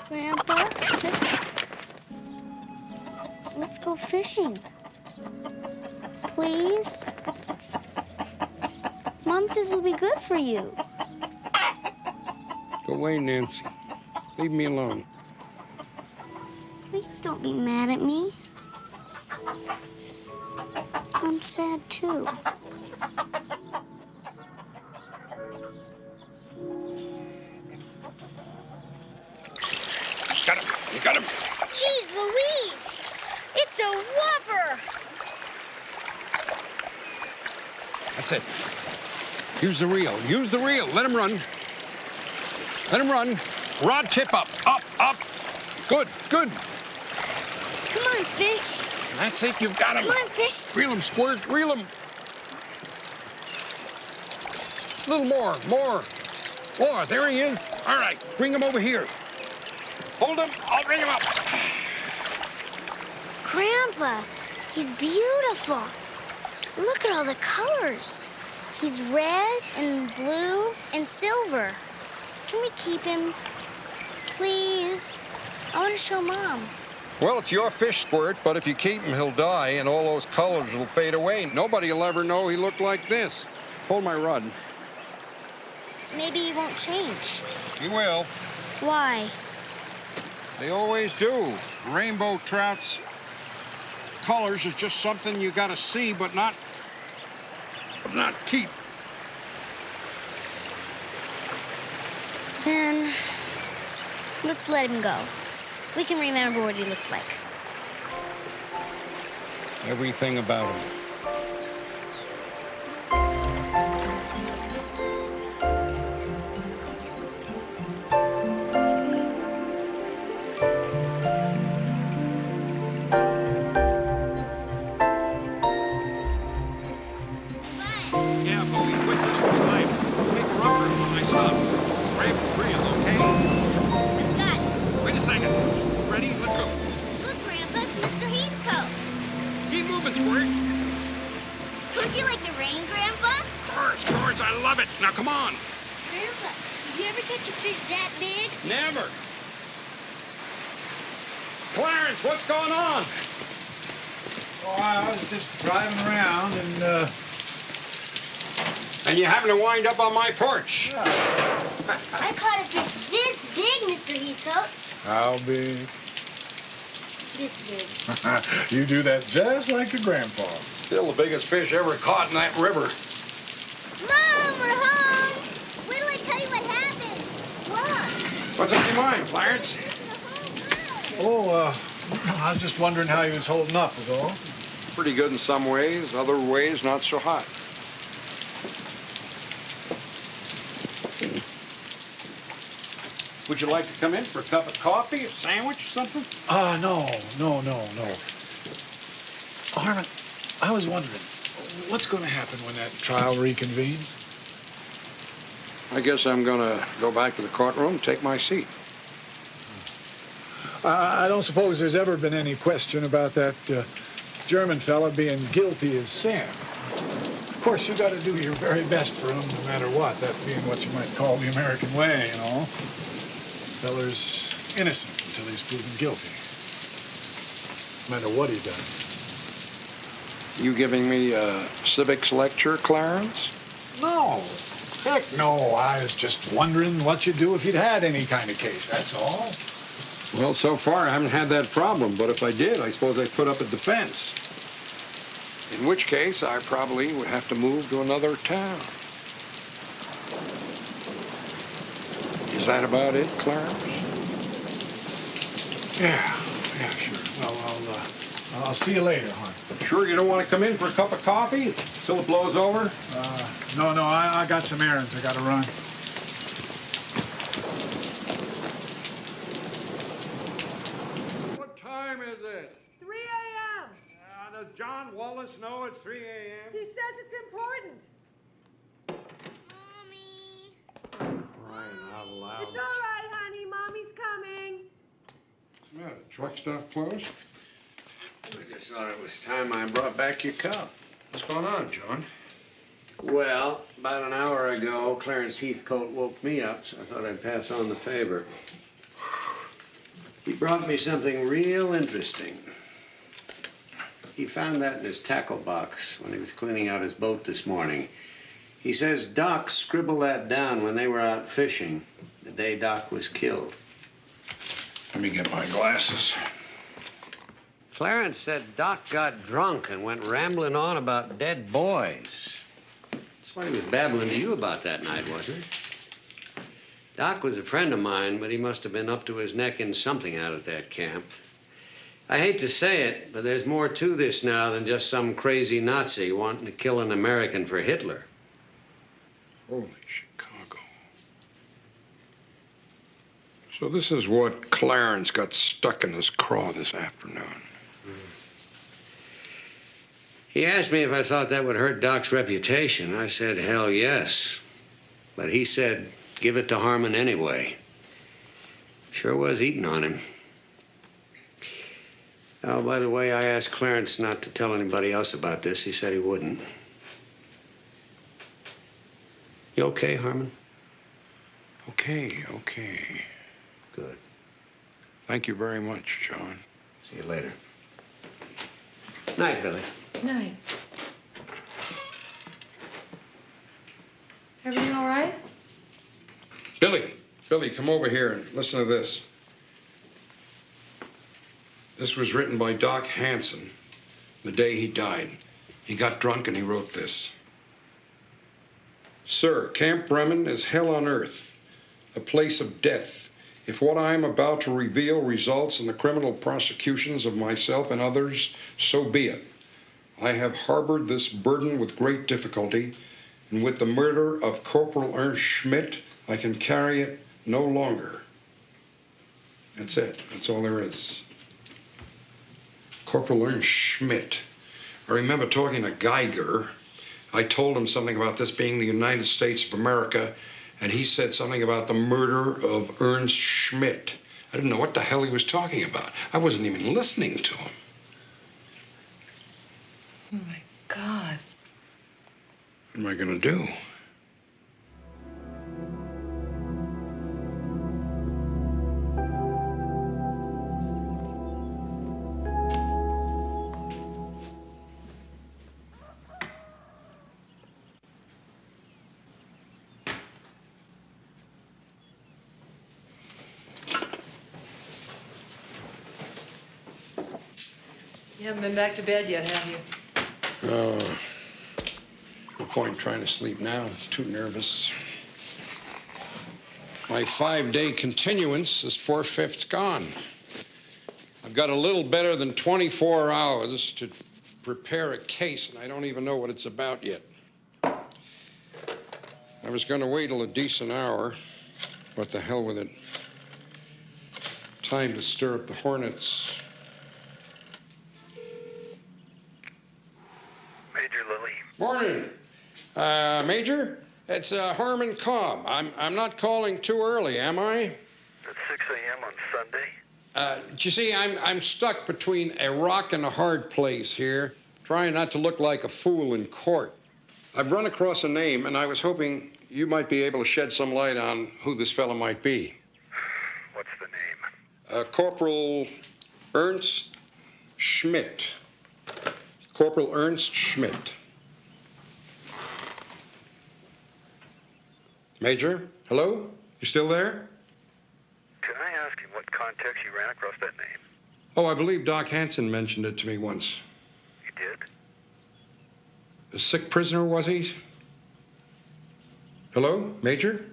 Grandpa, let's go fishing. Please? Mom says it'll be good for you. Go away, Nancy. Leave me alone. Please don't be mad at me. I'm sad too. Got him. Jeez Louise! It's a whopper! That's it. Use the reel. Use the reel. Let him run. Let him run. Rod tip up. Up, up. Good, good. Come on, fish. That's it. You've got him. Come on, fish. Reel him, Squirt. Reel him. A little more. More. More. There he is. All right. Bring him over here. Hold him. I'll bring him up. Grandpa, he's beautiful. Look at all the colors. He's red and blue and silver. Can we keep him? Please. I want to show Mom. Well, it's your fish, Squirt, but if you keep him, he'll die, and all those colors will fade away. Nobody will ever know he looked like this. Hold my rod. Maybe he won't change. He will. Why? They always do. Rainbow trouts. Colors is just something you gotta see, but not keep. Then, let's let him go. We can remember what he looked like. Everything about him. Yeah, but we quit this time. Take a rubber when I stop. Grab the reel, okay? I've got it. Wait a second. Ready? Let's go. Look, Grandpa, it's Mr. Heathcote. Keep moving, Squirt. Don't you like the rain, Grandpa? Of course, I love it. Now, come on. Grandpa, have you ever catch a fish that big? Never. Clarence, what's going on? Oh, I was just driving around And you happen to wind up on my porch. I caught a fish this big, Mr. Heathcote. how big? This big. You do that just like your grandpa. Still the biggest fish ever caught in that river. Mom, we're home. Wait till I tell you what happened. What? What's on your mind, Clarence? Oh, I was just wondering how he was holding up, was all. Pretty good in some ways, other ways not so hot. Would you like to come in for a cup of coffee, a sandwich, or something? No. Harmon, I was wondering, what's going to happen when that trial reconvenes? I guess I'm gonna go back to the courtroom and take my seat. I don't suppose there's ever been any question about that German fella being guilty as sin. Of course, you got to do your very best for him, no matter what. That being what you might call the American way, you know. Feller's innocent until he's proven guilty. No matter what he done. You giving me a civics lecture, Clarence? No. Heck no. I was just wondering what you'd do if you'd had any kind of case, that's all. Well, so far I haven't had that problem, but if I did, I suppose I'd put up a defense. In which case, I probably would have to move to another town. Is that about it, Clarence? Yeah, sure. Well, I'll see you later, hon. Sure you don't want to come in for a cup of coffee till it blows over? No, I got some errands I got to run. What time is it? 3 a.m. Does John Wallace know it's 3 a.m.? He says it's important. Crying out loud. It's all right, honey. Mommy's coming. What's the matter? Truck stop closed? I just thought it was time I brought back your cup. What's going on, John? Well, about an hour ago, Clarence Heathcote woke me up, so I thought I'd pass on the favor. He brought me something real interesting. He found that in his tackle box when he was cleaning out his boat this morning. He says Doc scribbled that down when they were out fishing, the day Doc was killed. Let me get my glasses. Clarence said Doc got drunk and went rambling on about dead boys. That's what he was babbling to you about that night, wasn't it? Doc was a friend of mine, but he must have been up to his neck in something out at that camp. I hate to say it, but there's more to this now than just some crazy Nazi wanting to kill an American for Hitler. Holy Chicago. So this is what Clarence got stuck in his craw this afternoon. He asked me if I thought that would hurt Doc's reputation. I said, hell yes. But he said, give it to Harmon anyway. Sure was eating on him. Oh, by the way, I asked Clarence not to tell anybody else about this. He said he wouldn't. You okay, Harmon? Okay. Good. Thank you very much, John. See you later. Night, Billy. Night. Everything all right? Billy, come over here and listen to this. This was written by Doc Hansen the day he died. He got drunk and he wrote this. Sir, Camp Bremen is hell on earth, a place of death. If what I am about to reveal results in the criminal prosecutions of myself and others, so be it. I have harbored this burden with great difficulty, and with the murder of Corporal Ernst Schmidt, I can carry it no longer. That's it. That's all there is. Corporal Ernst Schmidt. I remember talking to Geiger. I told him something about this being the United States of America, and he said something about the murder of Ernst Schmidt. I didn't know what the hell he was talking about. I wasn't even listening to him. Oh, my God. What am I going to do? You haven't been back to bed yet, have you? No point trying to sleep now. I'm too nervous. My 5-day continuance is 4/5 gone. I've got a little better than 24 hours to prepare a case, and I don't even know what it's about yet. I was going to wait till a decent hour, but the hell with it. Time to stir up the hornets. Major Lilly. Morning. Major, it's Harmon Cobb. I'm not calling too early, am I? At 6 a.m. on Sunday? You see, I'm stuck between a rock and a hard place here, trying not to look like a fool in court. I've run across a name, and I was hoping you might be able to shed some light on who this fellow might be. What's the name? Corporal Ernst Schmidt. Corporal Ernst Schmidt. Major, hello? You still there? Can I ask in what context you ran across that name? Oh, I believe Doc Hansen mentioned it to me once. You did? A sick prisoner, was he? Hello, Major?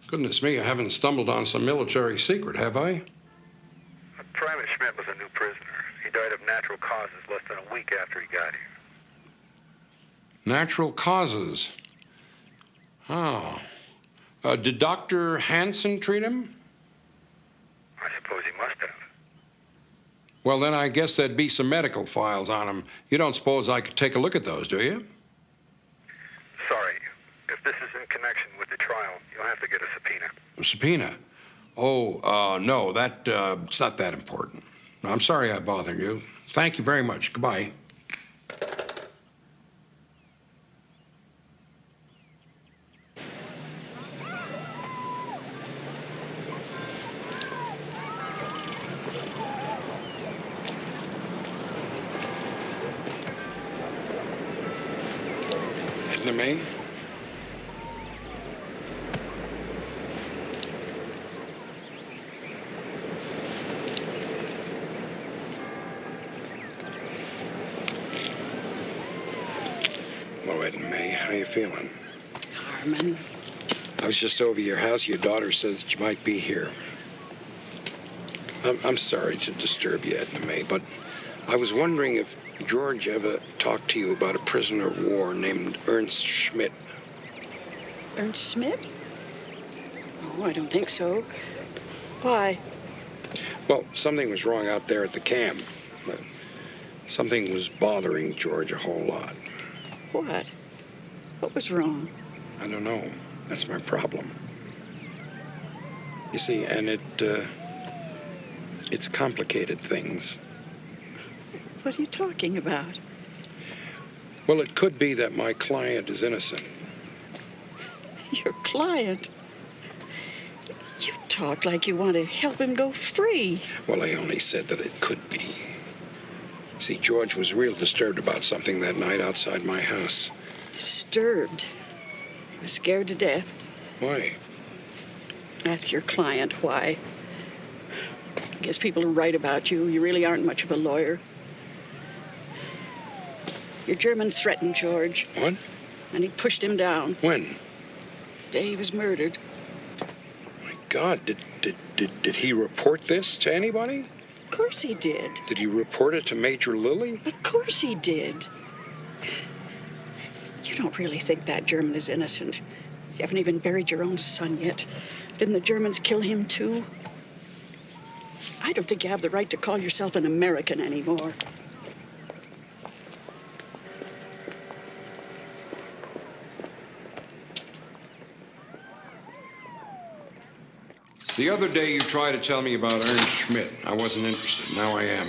Goodness me, I haven't stumbled on some military secret, have I? Private Schmidt was a new prisoner. He died of natural causes less than a week after he got here. Natural causes. Oh. Did Dr. Hansen treat him? I suppose he must have. Well, then I guess there'd be some medical files on him. You don't suppose I could take a look at those, do you? Sorry. If this is in connection with the trial, you'll have to get a subpoena. A subpoena? Oh, no, it's not that important. I'm sorry I bothered you. Thank you very much. Goodbye. Edna May? Hello, Edna May. How you feeling? Harmon. I was just over your house. Your daughter says that you might be here. I'm sorry to disturb you, Edna May, but I was wondering if George ever talked to you about a prisoner of war named Ernst Schmidt. Ernst Schmidt? Oh, I don't think so. Why? Well, something was wrong out there at the camp. Something was bothering George a whole lot. What? What was wrong? I don't know. That's my problem. You see, and it's complicated things. What are you talking about? Well, it could be that my client is innocent. Your client? You talk like you want to help him go free. Well, I only said that it could be. See, George was real disturbed about something that night outside my house. Disturbed? He was scared to death. Why? Ask your client why. I guess people who write about you, you really aren't much of a lawyer. Your German threatened George. What? And he pushed him down. When? The day he was murdered. My God, did he report this to anybody? Of course he did. Did he report it to Major Lilly? Of course he did. You don't really think that German is innocent. You haven't even buried your own son yet. Didn't the Germans kill him too? I don't think you have the right to call yourself an American anymore. The other day you tried to tell me about Ernst Schmidt. I wasn't interested. Now I am.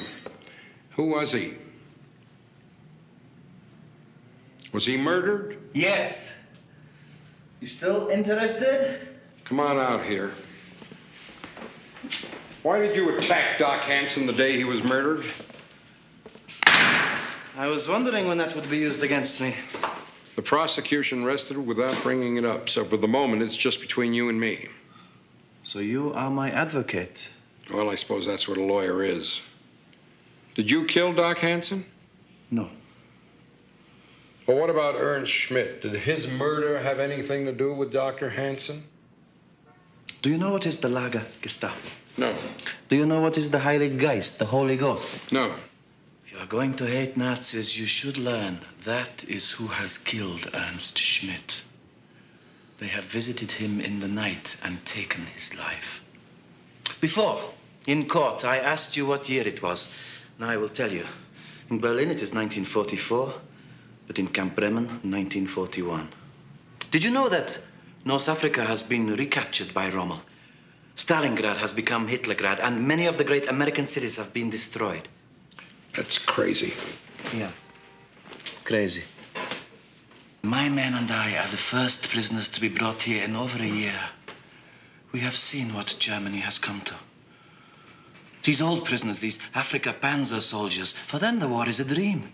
Who was he? Was he murdered? Yes. You still interested? Come on out here. Why did you attack Doc Hansen the day he was murdered? I was wondering when that would be used against me. The prosecution rested without bringing it up, so for the moment it's just between you and me. So you are my advocate? Well, I suppose that's what a lawyer is. Did you kill Doc Hansen? No. Well, what about Ernst Schmidt? Did his murder have anything to do with Dr. Hansen? Do you know what is the Lager Gestapo? No. Do you know what is the Heilige Geist, the Holy Ghost? No. If you are going to hate Nazis, you should learn that is who has killed Ernst Schmidt. They have visited him in the night and taken his life. Before, in court, I asked you what year it was. Now I will tell you. In Berlin, it is 1944, but in Camp Bremen, 1941. Did you know that North Africa has been recaptured by Rommel? Stalingrad has become Hitlergrad, and many of the great American cities have been destroyed. That's crazy. Yeah, crazy. My men and I are the first prisoners to be brought here in over a year. We have seen what Germany has come to. These old prisoners, these Afrika Panzer soldiers, for them the war is a dream.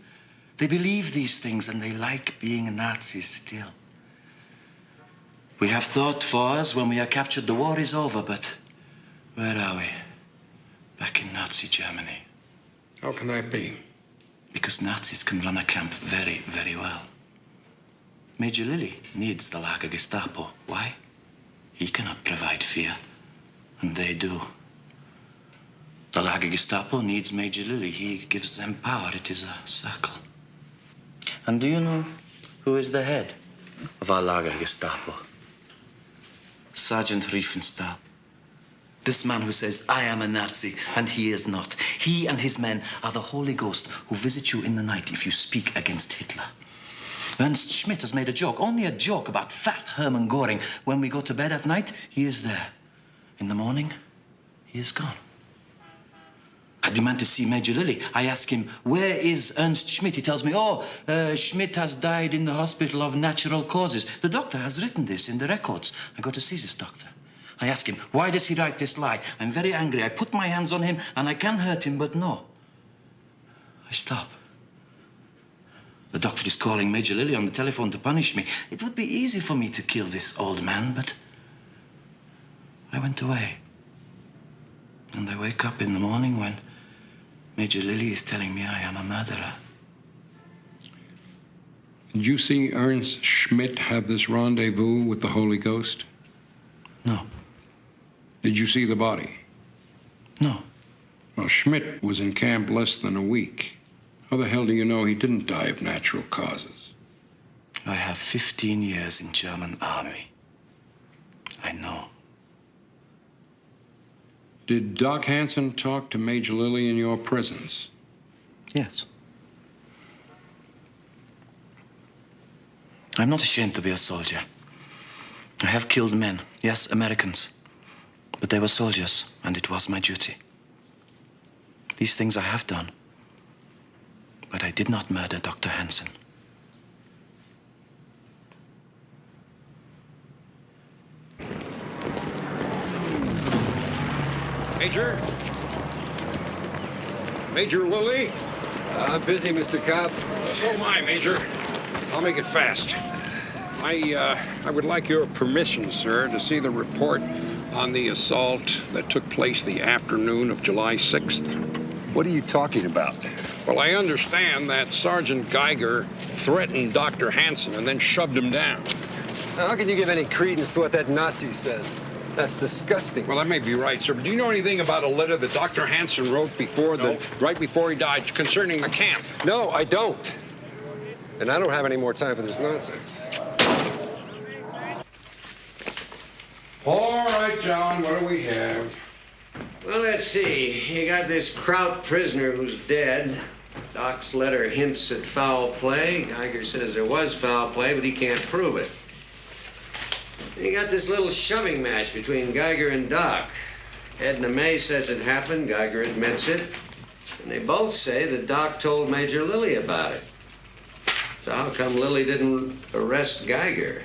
They believe these things and they like being Nazis still. We have thought for us when we are captured the war is over, but where are we? Back in Nazi Germany. How can that be? Because Nazis can run a camp very, very well. Major Lilly needs the Lager Gestapo. Why? He cannot provide fear, and they do. The Lager Gestapo needs Major Lilly. He gives them power. It is a circle. And do you know who is the head of our Lager Gestapo? Sergeant Riefenstahl. This man who says, I am a Nazi, and he is not. He and his men are the Holy Ghost who visit you in the night if you speak against Hitler. Ernst Schmidt has made a joke, only a joke, about fat Hermann Göring. When we go to bed at night, he is there. In the morning, he is gone. I demand to see Major Lilly. I ask him, where is Ernst Schmidt? He tells me, Schmidt has died in the hospital of natural causes. The doctor has written this in the records. I go to see this doctor. I ask him, why does he write this lie? I'm very angry. I put my hands on him, and I can hurt him, but no. I stop. The doctor is calling Major Lilly on the telephone to punish me. It would be easy for me to kill this old man, but I went away. And I wake up in the morning when Major Lilly is telling me I am a murderer. Did you see Ernst Schmidt have this rendezvous with the Holy Ghost? No. Did you see the body? No. Well, Schmidt was in camp less than a week. How the hell do you know he didn't die of natural causes? I have 15 years in German army. I know. Did Doc Hansen talk to Major Lilly in your presence? Yes. I'm not ashamed to be a soldier. I have killed men, yes, Americans. But they were soldiers, and it was my duty. These things I have done. But I did not murder Dr. Hansen. Major? Major Lilly? I'm busy, Mr. Cobb. So am I, Major. I'll make it fast. I would like your permission, sir, to see the report on the assault that took place the afternoon of July 6th. What are you talking about? Well, I understand that Sergeant Geiger threatened Dr. Hansen and then shoved him down. Now, how can you give any credence to what that Nazi says? That's disgusting. Well, that may be right, sir, but do you know anything about a letter that Dr. Hansen wrote right before he died concerning the camp? No, I don't. And I don't have any more time for this nonsense. All right, John, what do we have? Well, let's see. You got this Kraut prisoner who's dead. Doc's letter hints at foul play. Geiger says there was foul play, but he can't prove it. You got this little shoving match between Geiger and Doc. Edna May says it happened. Geiger admits it. And they both say that Doc told Major Lilly about it. So how come Lilly didn't arrest Geiger?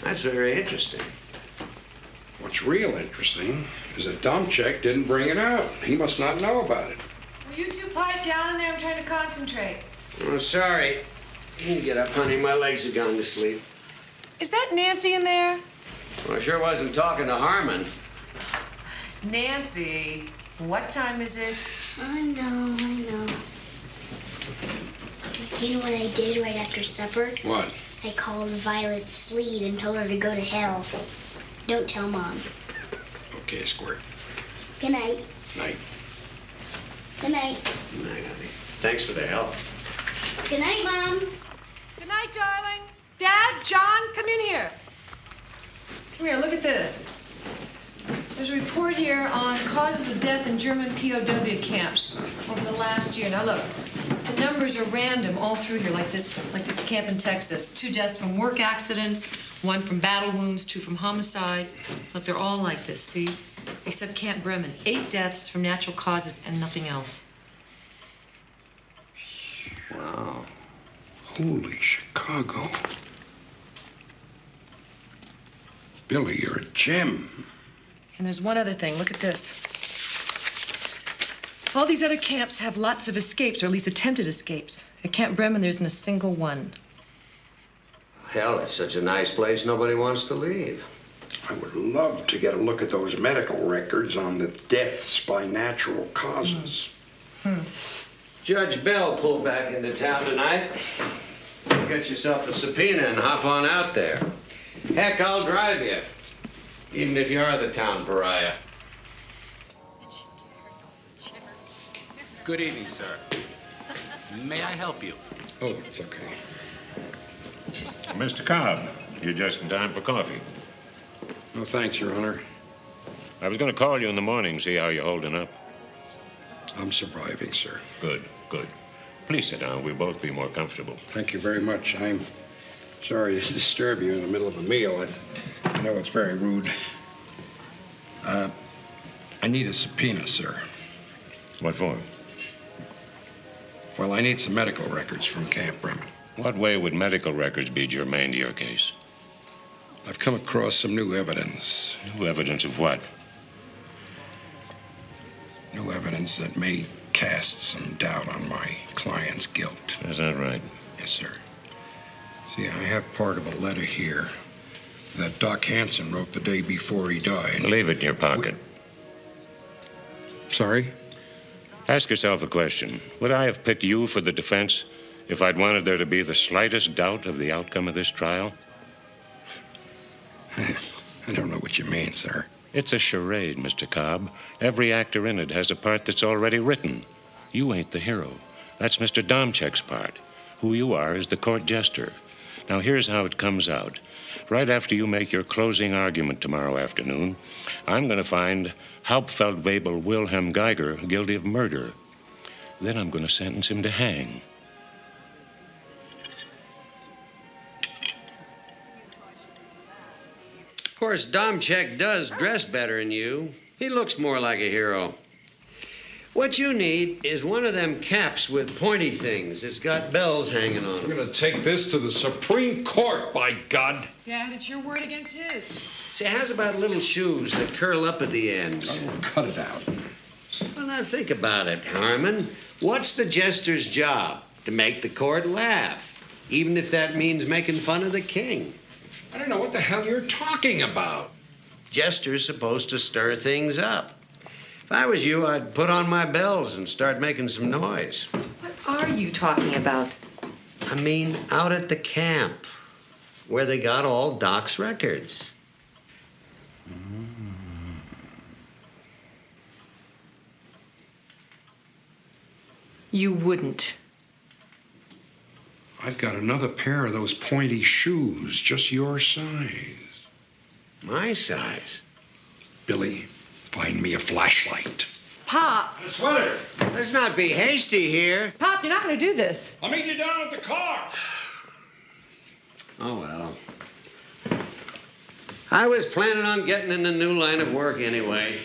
That's very interesting. What's real interesting is that Domchek didn't bring it out. He must not know about it. Will you two pipe down in there? I'm trying to concentrate. Oh, sorry. You can get up, honey. My legs have gone to sleep. Is that Nancy in there? Well, I sure wasn't talking to Harmon. Nancy, what time is it? I know. You know what I did right after supper? What? I called Violet Sleet and told her to go to hell. Don't tell Mom. Okay, Squirt. Good night. Night. Good night. Good night, honey. Thanks for the help. Good night, Mom. Good night, darling. Dad, John, come in here. Come here, look at this. There's a report here on causes of death in German POW camps over the last year. Now look, the numbers are random all through here, like this camp in Texas. 2 deaths from work accidents, 1 from battle wounds, 2 from homicide. Look, they're all like this, see? Except Camp Bremen. 8 deaths from natural causes and nothing else. Wow. Holy Chicago. Billy, you're a gem. And there's one other thing. Look at this. All these other camps have lots of escapes, or at least attempted escapes. At Camp Bremen, there isn't a single one. Hell, it's such a nice place, nobody wants to leave. I would love to get a look at those medical records on the deaths by natural causes. Judge Bell pulled back into town tonight. Get yourself a subpoena and hop on out there. Heck, I'll drive you, even if you are the town pariah. Good evening, sir. May I help you? Oh, it's okay. Mr. Cobb, you're just in time for coffee. No, thanks, Your Honor. I was going to call you in the morning, see how you're holding up. I'm surviving, sir. Good, good. Please sit down. We'll both be more comfortable. Thank you very much. I'm sorry to disturb you in the middle of a meal. I know it's very rude. I need a subpoena, sir. What for? Well, I need some medical records from Camp Bremen. What way would medical records be germane to your case? I've come across some new evidence. New evidence of what? New evidence that may cast some doubt on my client's guilt. Is that right? Yes, sir. See, I have part of a letter here that Doc Hansen wrote the day before he died. Leave it in your pocket. Sorry? Ask yourself a question. Would I have picked you for the defense if I'd wanted there to be the slightest doubt of the outcome of this trial? I don't know what you mean, sir. It's a charade, Mr. Cobb. Every actor in it has a part that's already written. You ain't the hero. That's Mr. Domchek's part. Who you are is the court jester. Now, here's how it comes out. Right after you make your closing argument tomorrow afternoon, I'm going to find Hauptfeldwebel Wilhelm Geiger guilty of murder. Then I'm going to sentence him to hang. Of course, Domchek does dress better than you. He looks more like a hero. What you need is one of them caps with pointy things. It's got bells hanging on them. We're going to take this to the Supreme Court, by God. Dad, it's your word against his. See, how's about little shoes that curl up at the ends? Oh, cut it out. Well, now think about it, Harmon. What's the jester's job? To make the court laugh, even if that means making fun of the king. I don't know what the hell you're talking about. Jester's supposed to stir things up. If I was you, I'd put on my bells and start making some noise. What are you talking about? I mean, out at the camp, where they got all Doc's records. You wouldn't. I've got another pair of those pointy shoes, just your size. My size? Billy, find me a flashlight. Pop! A sweater! Let's not be hasty here. Pop, you're not going to do this. I'll meet you down at the car. Oh, well. I was planning on getting in a new line of work anyway.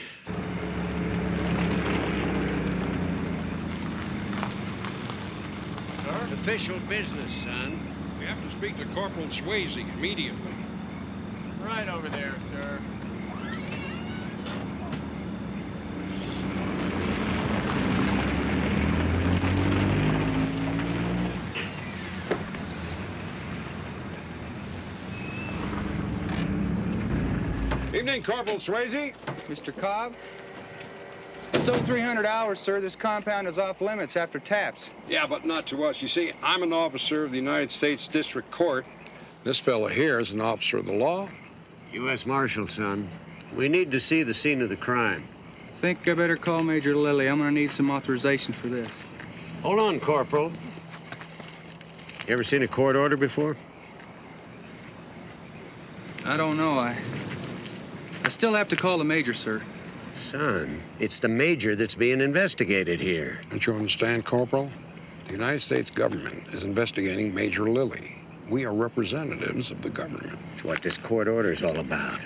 Official business, son. We have to speak to Corporal Swayze immediately. Right over there, sir. Evening, Corporal Swayze. Mr. Cobb? It's over 300 hours, sir. This compound is off limits after taps. Yeah, but not to us. You see, I'm an officer of the United States District Court. This fella here is an officer of the law. U.S. Marshal, son. We need to see the scene of the crime. I think I better call Major Lilly. I'm going to need some authorization for this. Hold on, Corporal. You ever seen a court order before? I don't know. I still have to call the Major, sir. Son, it's the Major that's being investigated here. Don't you understand, Corporal? The United States government is investigating Major Lilly. We are representatives of the government. It's what this court order is all about.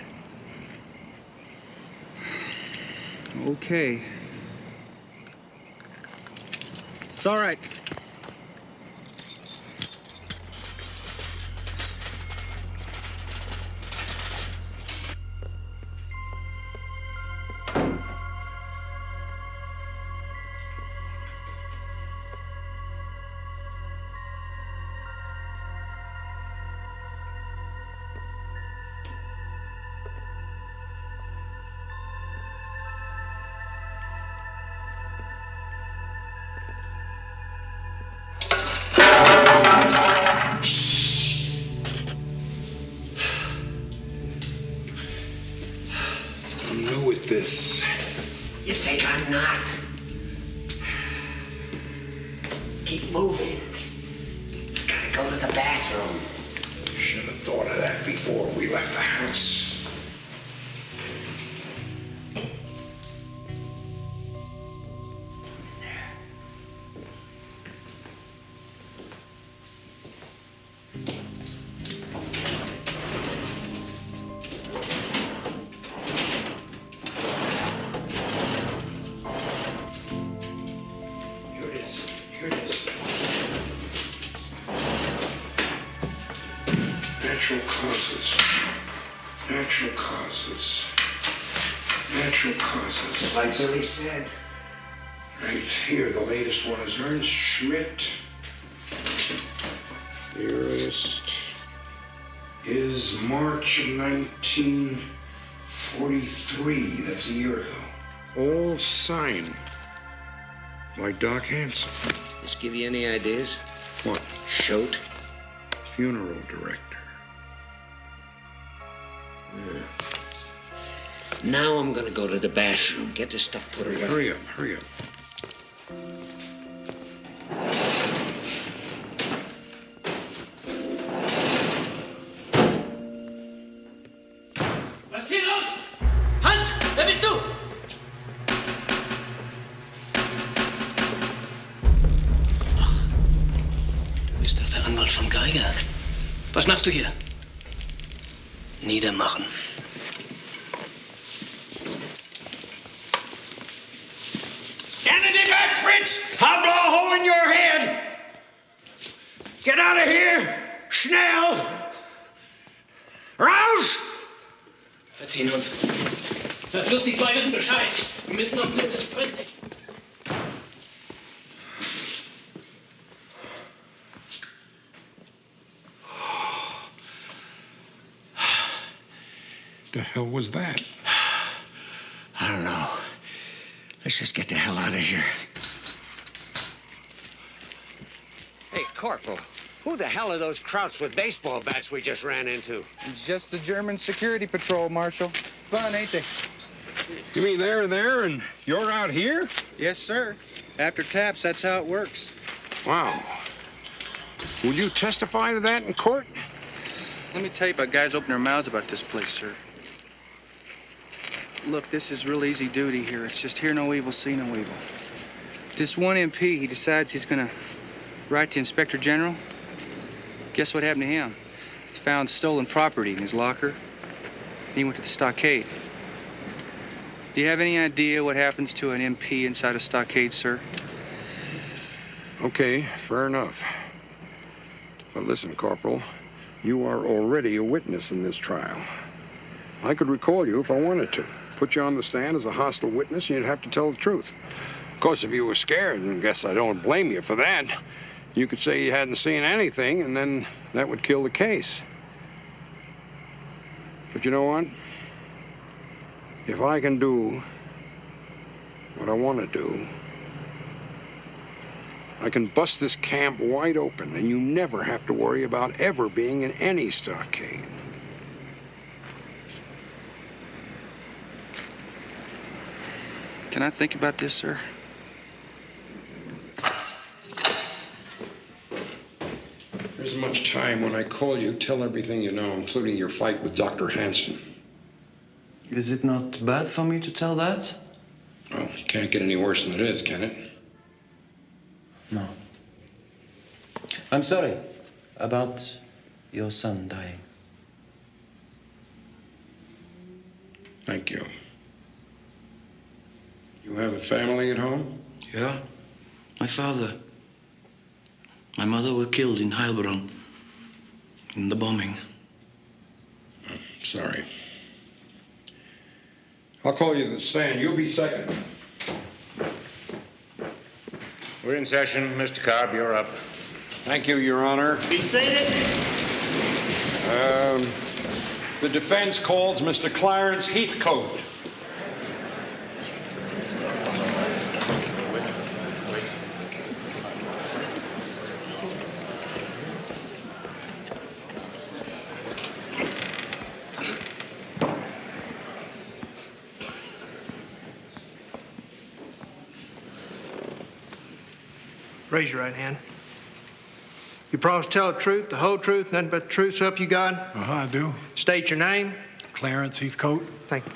Okay. It's all right. This. You think I'm not? Keep moving. Gotta go to the bathroom. Should have thought of that before we left the house. Like Billy said. Right here, the latest one is Ernst Schmidt. The earliest is March of 1943. That's a year ago. All signed by Doc Hansen. This give you any ideas? What? Shote? Funeral director. Yeah. Now I'm gonna go to the bathroom. Get this stuff put away. Hurry up, hurry up. Was ist hier los? Halt! Wer bist du? Ach, du bist doch der Anwalt von Geiger. Was machst du hier? Niedermachen. Stand in the back, Fritz! I'll blow a hole in your head! Get out of here! Schnell! Raus! Verziehen uns. Verflucht, die zwei wissen Bescheid. Wir müssen uns mit sprechen. The hell was that? I don't know. Let's just get the hell out of here. Hey, Corporal, who the hell are those krauts with baseball bats we just ran into? It's just the German security patrol, Marshal. Fun, ain't they? You mean they're there and you're out here? Yes, sir. After taps, that's how it works. Wow. Will you testify to that in court? Let me tell you about guys opening their mouths about this place, sir. Look, this is real easy duty here. It's just hear no evil, see no evil. This one MP, he decides he's gonna write to Inspector General. Guess what happened to him? He found stolen property in his locker. He went to the stockade. Do you have any idea what happens to an MP inside a stockade, sir? Okay, fair enough. But listen, Corporal, you are already a witness in this trial. I could recall you if I wanted to. Put you on the stand as a hostile witness, and you'd have to tell the truth. Of course, if you were scared, and I guess I don't blame you for that, you could say you hadn't seen anything, and then that would kill the case. But you know what? If I can do what I want to do, I can bust this camp wide open, and you never have to worry about ever being in any stockade. Can I think about this, sir? There isn't much time. When I call you, tell everything you know, including your fight with Dr. Hansen. Is it not bad for me to tell that? Well, it can't get any worse than it is, can it? No. I'm sorry about your son dying. Thank you. You have a family at home? Yeah. My father. My mother were killed in Heilbronn. In the bombing. Oh, sorry. I'll call you to the stand. You'll be second. We're in session. Mr. Cobb, you're up. Thank you, Your Honor. Be seated. The defense calls Mr. Clarence Heathcote. Raise your right hand. You promise to tell the truth, the whole truth, nothing but the truth, so help you God? Uh-huh, I do. State your name. Clarence Heathcote. Thank you.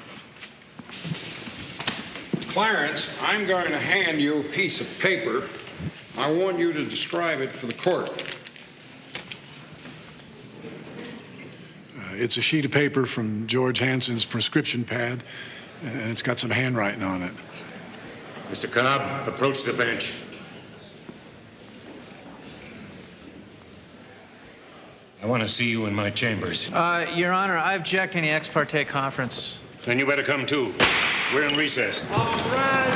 Clarence, I'm going to hand you a piece of paper. I want you to describe it for the court. It's a sheet of paper from George Hansen's prescription pad, and it's got some handwriting on it. Mr. Cobb, approach the bench. I want to see you in my chambers. Your Honor, I object to any ex parte conference. Then you better come too. We're in recess. All right.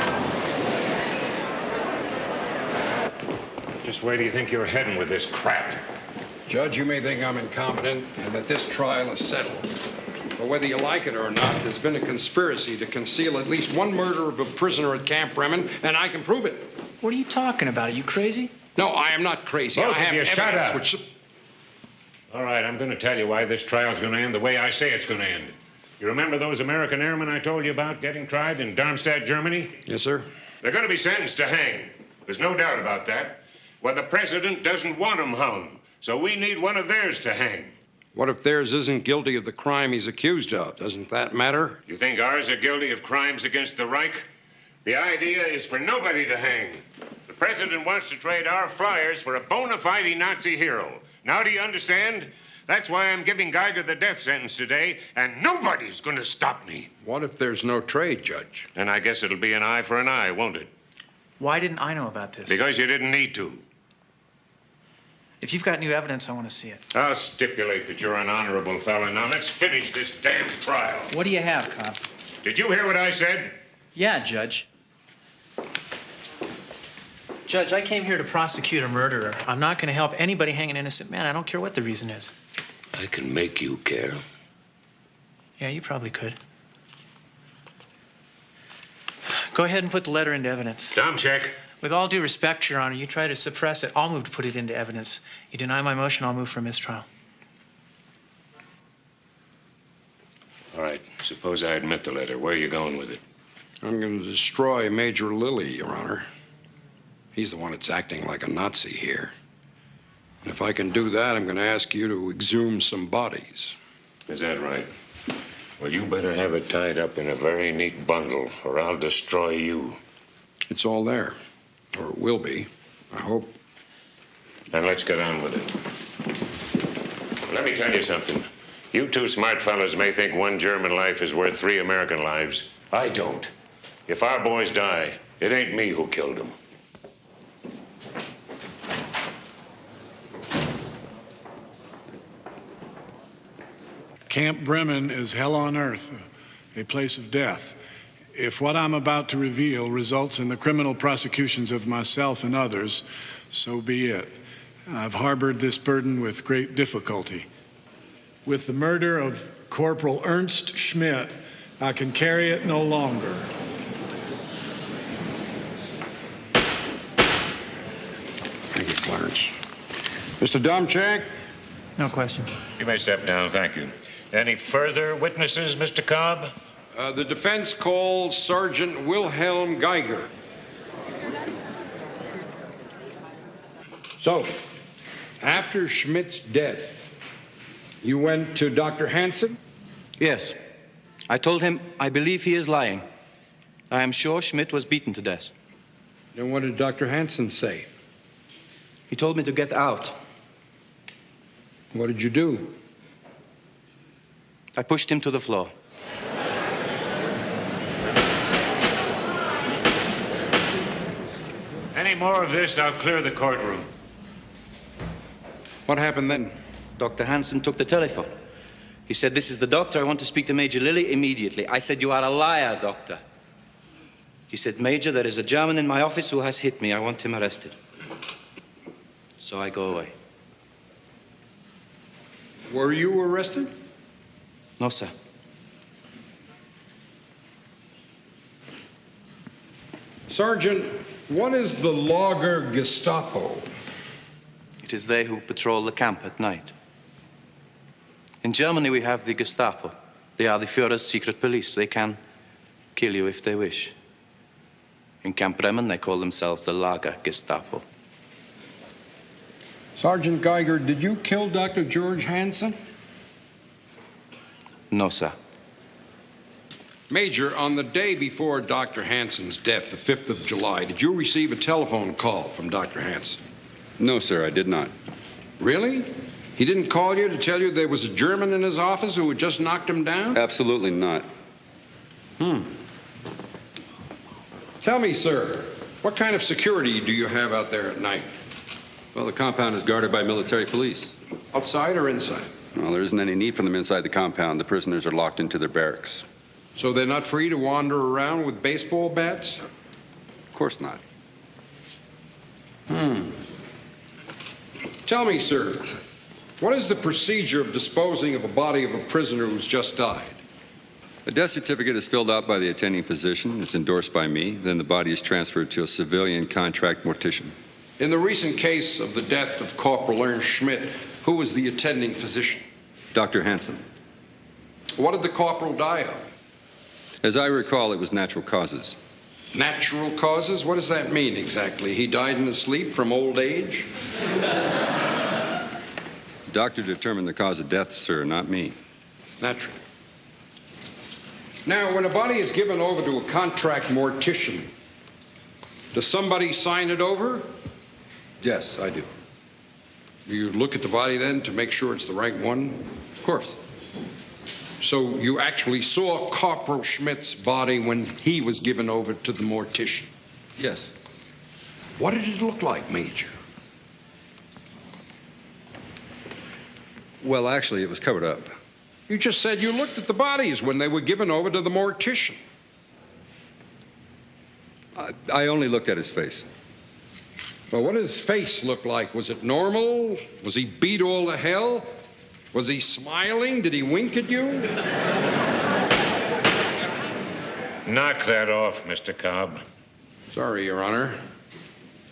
Just where do you think you're heading with this crap? Judge, you may think I'm incompetent and that this trial is settled. But whether you like it or not, there's been a conspiracy to conceal at least one murder of a prisoner at Camp Bremen, and I can prove it. What are you talking about? Are you crazy? No, I am not crazy. Both I have of you, shut evidence up. which... All right, I'm going to tell you why this trial's going to end the way I say it's going to end. You remember those American airmen I told you about getting tried in Darmstadt, Germany? Yes, sir. They're going to be sentenced to hang. There's no doubt about that. Well, the president doesn't want them hung, so we need one of theirs to hang. What if theirs isn't guilty of the crime he's accused of? Doesn't that matter? You think ours are guilty of crimes against the Reich? The idea is for nobody to hang. The president wants to trade our flyers for a bona fide Nazi hero. Now do you understand? That's why I'm giving Geiger the death sentence today, and nobody's going to stop me. What if there's no trade, Judge? Then I guess it'll be an eye for an eye, won't it? Why didn't I know about this? Because you didn't need to. If you've got new evidence, I want to see it. I'll stipulate that you're an honorable fellow. Now let's finish this damn trial. What do you have, Cobb? Did you hear what I said? Yeah, Judge. Judge, I came here to prosecute a murderer. I'm not going to help anybody hang an innocent man. I don't care what the reason is. I can make you care. Yeah, you probably could. Go ahead and put the letter into evidence. Dumb check. With all due respect, Your Honor, you try to suppress it, I'll move to put it into evidence. You deny my motion, I'll move for mistrial. All right. Suppose I admit the letter. Where are you going with it? I'm going to destroy Major Lilly, Your Honor. He's the one that's acting like a Nazi here. And if I can do that, I'm going to ask you to exhume some bodies. Is that right? Well, you better have it tied up in a very neat bundle, or I'll destroy you. It's all there. Or it will be, I hope. And let's get on with it. Let me tell you something. You two smart fellas may think one German life is worth 3 American lives. I don't. If our boys die, it ain't me who killed them. Camp Bremen is hell on earth, a place of death. If what I'm about to reveal results in the criminal prosecutions of myself and others, so be it. I've harbored this burden with great difficulty. With the murder of Corporal Ernst Schmidt, I can carry it no longer. Thank you, Clarence. Mr. Domchak? No questions. You may step down, thank you. Any further witnesses, Mr. Cobb? The defense calls Sergeant Wilhelm Geiger. So, after Schmidt's death, you went to Dr. Hansen? Yes. I told him I believe he is lying. I am sure Schmidt was beaten to death. Then what did Dr. Hansen say? He told me to get out. What did you do? I pushed him to the floor. Any more of this, I'll clear the courtroom. What happened then? Dr. Hansen took the telephone. He said, "This is the doctor. I want to speak to Major Lilly immediately." I said, "You are a liar, doctor." He said, "Major, there is a German in my office who has hit me. I want him arrested." So I go away. Were you arrested? No, sir. Sergeant, what is the Lager Gestapo? It is they who patrol the camp at night. In Germany, we have the Gestapo. They are the Führer's secret police. They can kill you if they wish. In Camp Bremen, they call themselves the Lager Gestapo. Sergeant Geiger, did you kill Dr. George Hansen? No, sir. Major, on the day before Dr. Hansen's death, the 5th of July, did you receive a telephone call from Dr. Hansen? No, sir, I did not. Really? He didn't call you to tell you there was a German in his office who had just knocked him down? Absolutely not. Tell me, sir, what kind of security do you have out there at night? Well, the compound is guarded by military police. Outside or inside? Well, there isn't any need for them inside the compound. The prisoners are locked into their barracks. So they're not free to wander around with baseball bats? Of course not. Tell me, sir, what is the procedure of disposing of a body of a prisoner who's just died? A death certificate is filled out by the attending physician. It's endorsed by me. Then the body is transferred to a civilian contract mortician. In the recent case of the death of Corporal Ernst Schmidt, who was the attending physician? Dr. Hansen. What did the corporal die of? As I recall, it was natural causes. Natural causes? What does that mean exactly? He died in his sleep from old age? Doctor determined the cause of death, sir, not me. Naturally. Now, when a body is given over to a contract mortician, does somebody sign it over? Yes, I do. Do you look at the body then to make sure it's the right one? Of course. So you actually saw Corporal Schmidt's body when he was given over to the mortician? Yes. What did it look like, Major? Well, actually, it was covered up. You just said you looked at the bodies when they were given over to the mortician. I only looked at his face. Well, what did his face look like? Was it normal? Was he beat all to hell? Was he smiling? Did he wink at you? Knock that off, Mr. Cobb. Sorry, Your Honor.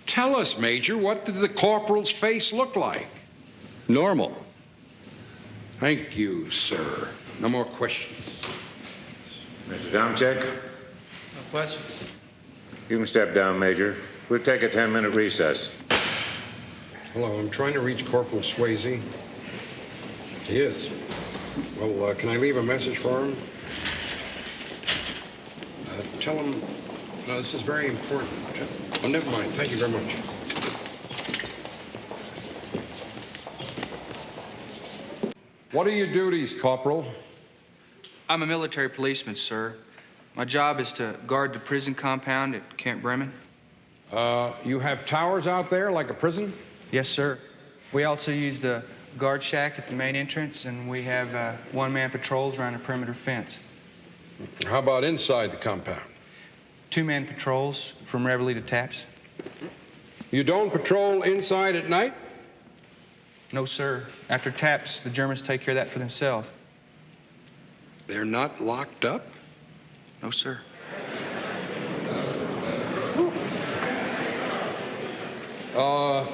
Tell us, Major, what did the corporal's face look like? Normal. Thank you, sir. No more questions. Mr. Domchek? No questions. You can step down, Major. We'll take a 10-minute recess. Hello, I'm trying to reach Corporal Swayze. He is. Well, can I leave a message for him? Tell him... No, this is very important. Oh, never mind. Thank you very much. What are your duties, Corporal? I'm a military policeman, sir. My job is to guard the prison compound at Camp Bremen. You have towers out there like a prison? Yes, sir. We also use the guard shack at the main entrance, and we have one-man patrols around the perimeter fence. How about inside the compound? Two-man patrols from Reveille to Taps. You don't patrol inside at night? No, sir. After Taps, the Germans take care of that for themselves. They're not locked up? No, sir.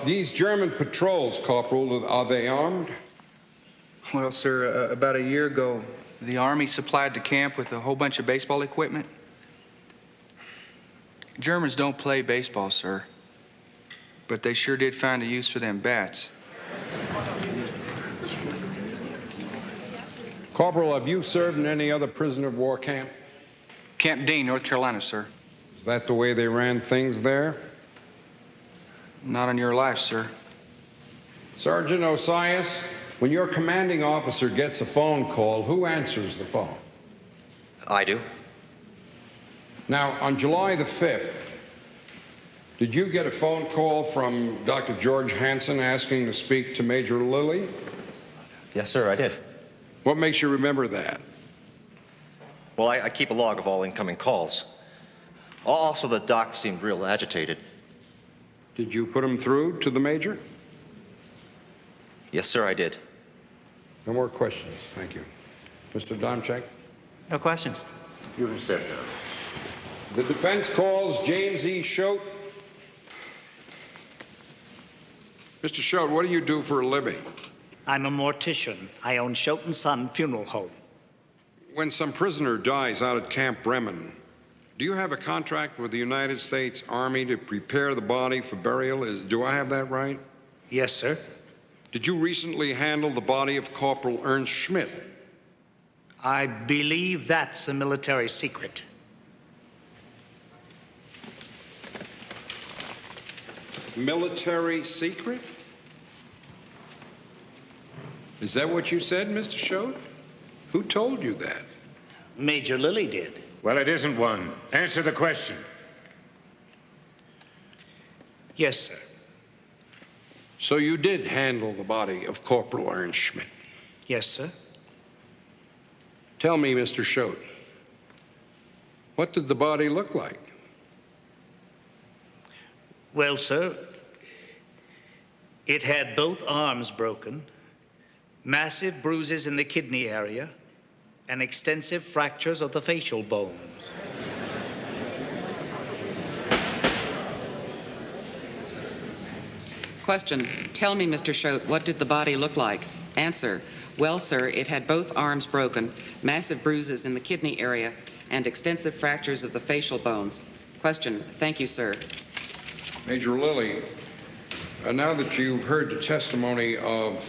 These German patrols, Corporal, are they armed? Well, sir, about a year ago, the Army supplied the camp with a whole bunch of baseball equipment. Germans don't play baseball, sir, but they sure did find a use for them bats. Corporal, have you served in any other prisoner of war camp? Camp Dean, North Carolina, sir. Is that the way they ran things there? Not on your life, sir. Sergeant Osias, when your commanding officer gets a phone call, who answers the phone? I do. Now, on July the 5th, did you get a phone call from Dr. George Hansen asking to speak to Major Lilly? Yes, sir, I did. What makes you remember that? Well, I keep a log of all incoming calls. Also, the doc seemed real agitated. Did you put him through to the Major? Yes, sir, I did. No more questions. Thank you. Mr. Domchek? No questions. You can step down. The defense calls James E. Schote. Mr. Schote, what do you do for a living? I'm a mortician. I own Schote & Son Funeral Home. When some prisoner dies out at Camp Bremen, do you have a contract with the United States Army to prepare the body for burial? Do I have that right? Yes, sir. Did you recently handle the body of Corporal Ernst Schmidt? I believe that's a military secret. Military secret? Is that what you said, Mr. Schote? Who told you that? Major Lilly did. Well, it isn't one. Answer the question. Yes, sir. So you did handle the body of Corporal Ernst Schmidt? Yes, sir. Tell me, Mr. Schote, what did the body look like? Well, sir, it had both arms broken, massive bruises in the kidney area, and extensive fractures of the facial bones. Question. Tell me, Mr. Schote, what did the body look like? Answer. Well, sir, it had both arms broken, massive bruises in the kidney area, and extensive fractures of the facial bones. Question. Thank you, sir. Major Lilly, now that you've heard the testimony of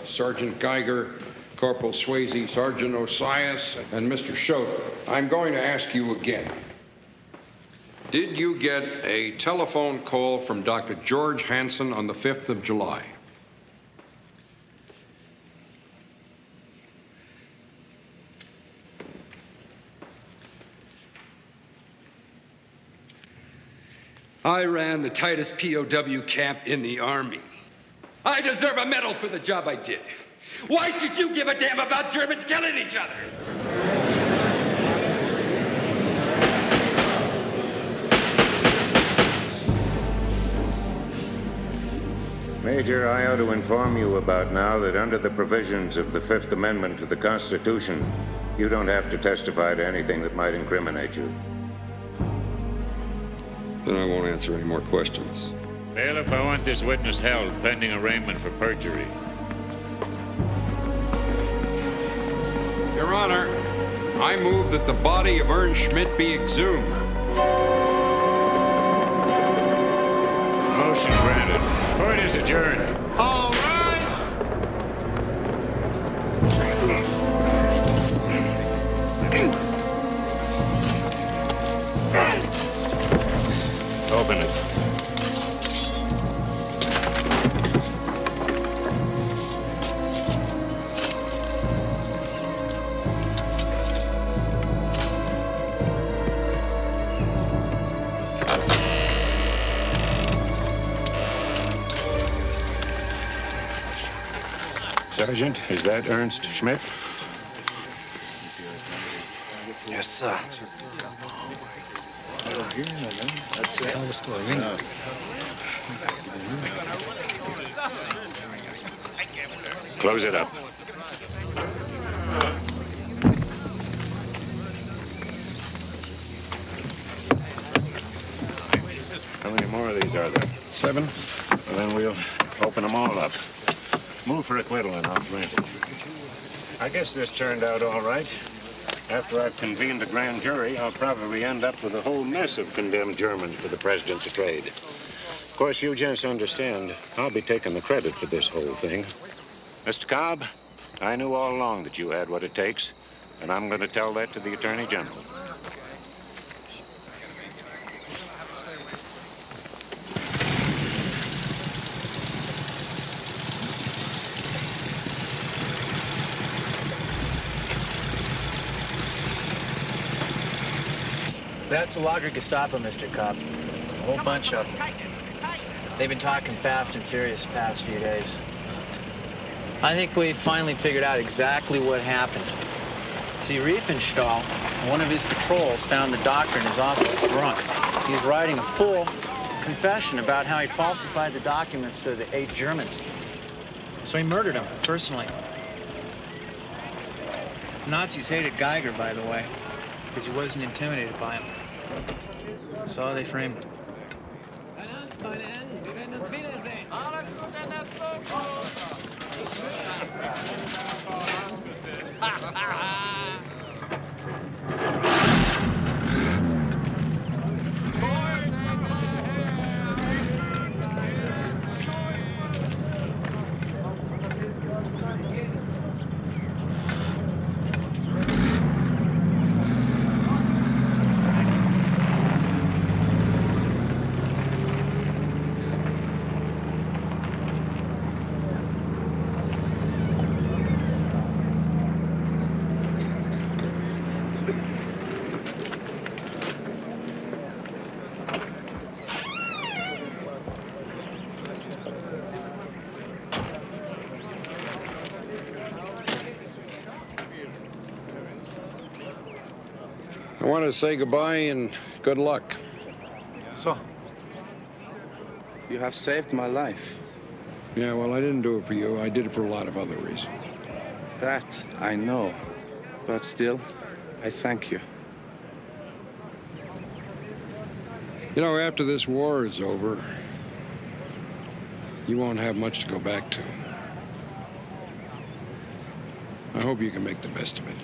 Sergeant Geiger, Corporal Swayze, Sergeant Osias, and Mr. Schroeder, I'm going to ask you again. Did you get a telephone call from Dr. George Hansen on the 5th of July? I ran the tightest POW camp in the Army. I deserve a medal for the job I did. Why should you give a damn about Germans killing each other? Major, I ought to inform you about now that under the provisions of the Fifth Amendment to the Constitution, you don't have to testify to anything that might incriminate you. Then I won't answer any more questions. Bailiff, I want this witness held pending arraignment for perjury. Your Honor, I move that the body of Ernst Schmidt be exhumed. Motion granted. Court is adjourned. All rise. Open it. Sergeant, is that Ernst Schmidt? Yes, sir. Close it up. How many more of these are there? 7. Well, then we'll open them all up. Move for acquittal and I'll grant it. I guess this turned out all right. After I've convened a grand jury, I'll probably end up with a whole mess of condemned Germans for the president to trade. Of course, you gents understand, I'll be taking the credit for this whole thing. Mr. Cobb, I knew all along that you had what it takes, and I'm going to tell that to the Attorney General. That's the Lager Gestapo, Mr. Cobb. A whole bunch of them. They've been talking fast and furious the past few days. I think we finally figured out exactly what happened. See, Riefenstahl, one of his patrols, found the doctor in his office drunk. He was writing a full confession about how he falsified the documents to the 8 Germans. So he murdered him, personally. The Nazis hated Geiger, by the way, because he wasn't intimidated by him. So they framed him. I want to say goodbye and good luck. So, you have saved my life. Yeah, well, I didn't do it for you. I did it for a lot of other reasons. That I know. But still, I thank you. You know, after this war is over, you won't have much to go back to. I hope you can make the best of it.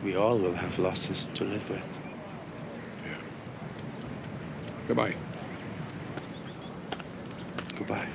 We all will have losses to live with. Yeah. Goodbye. Goodbye.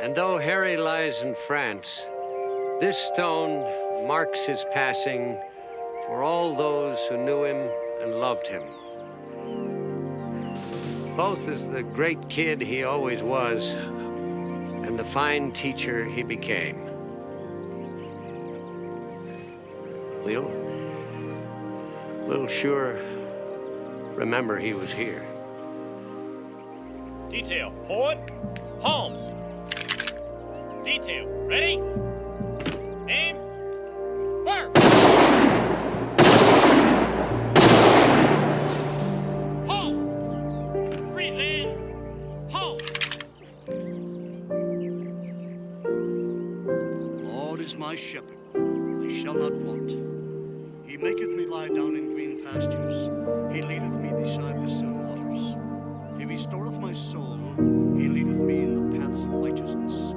And though Harry lies in France, this stone marks his passing for all those who knew him and loved him. Both as the great kid he always was and the fine teacher he became. We'll sure remember he was here. Detail, forward, Holmes. Detail, ready? Aim, fire! Holmes! Freeze in! Holmes! Lord is my shepherd, I shall not want. He maketh me lie down in green pastures. He leadeth me beside the still waters. He restoreth my soul. He leadeth me in the paths of righteousness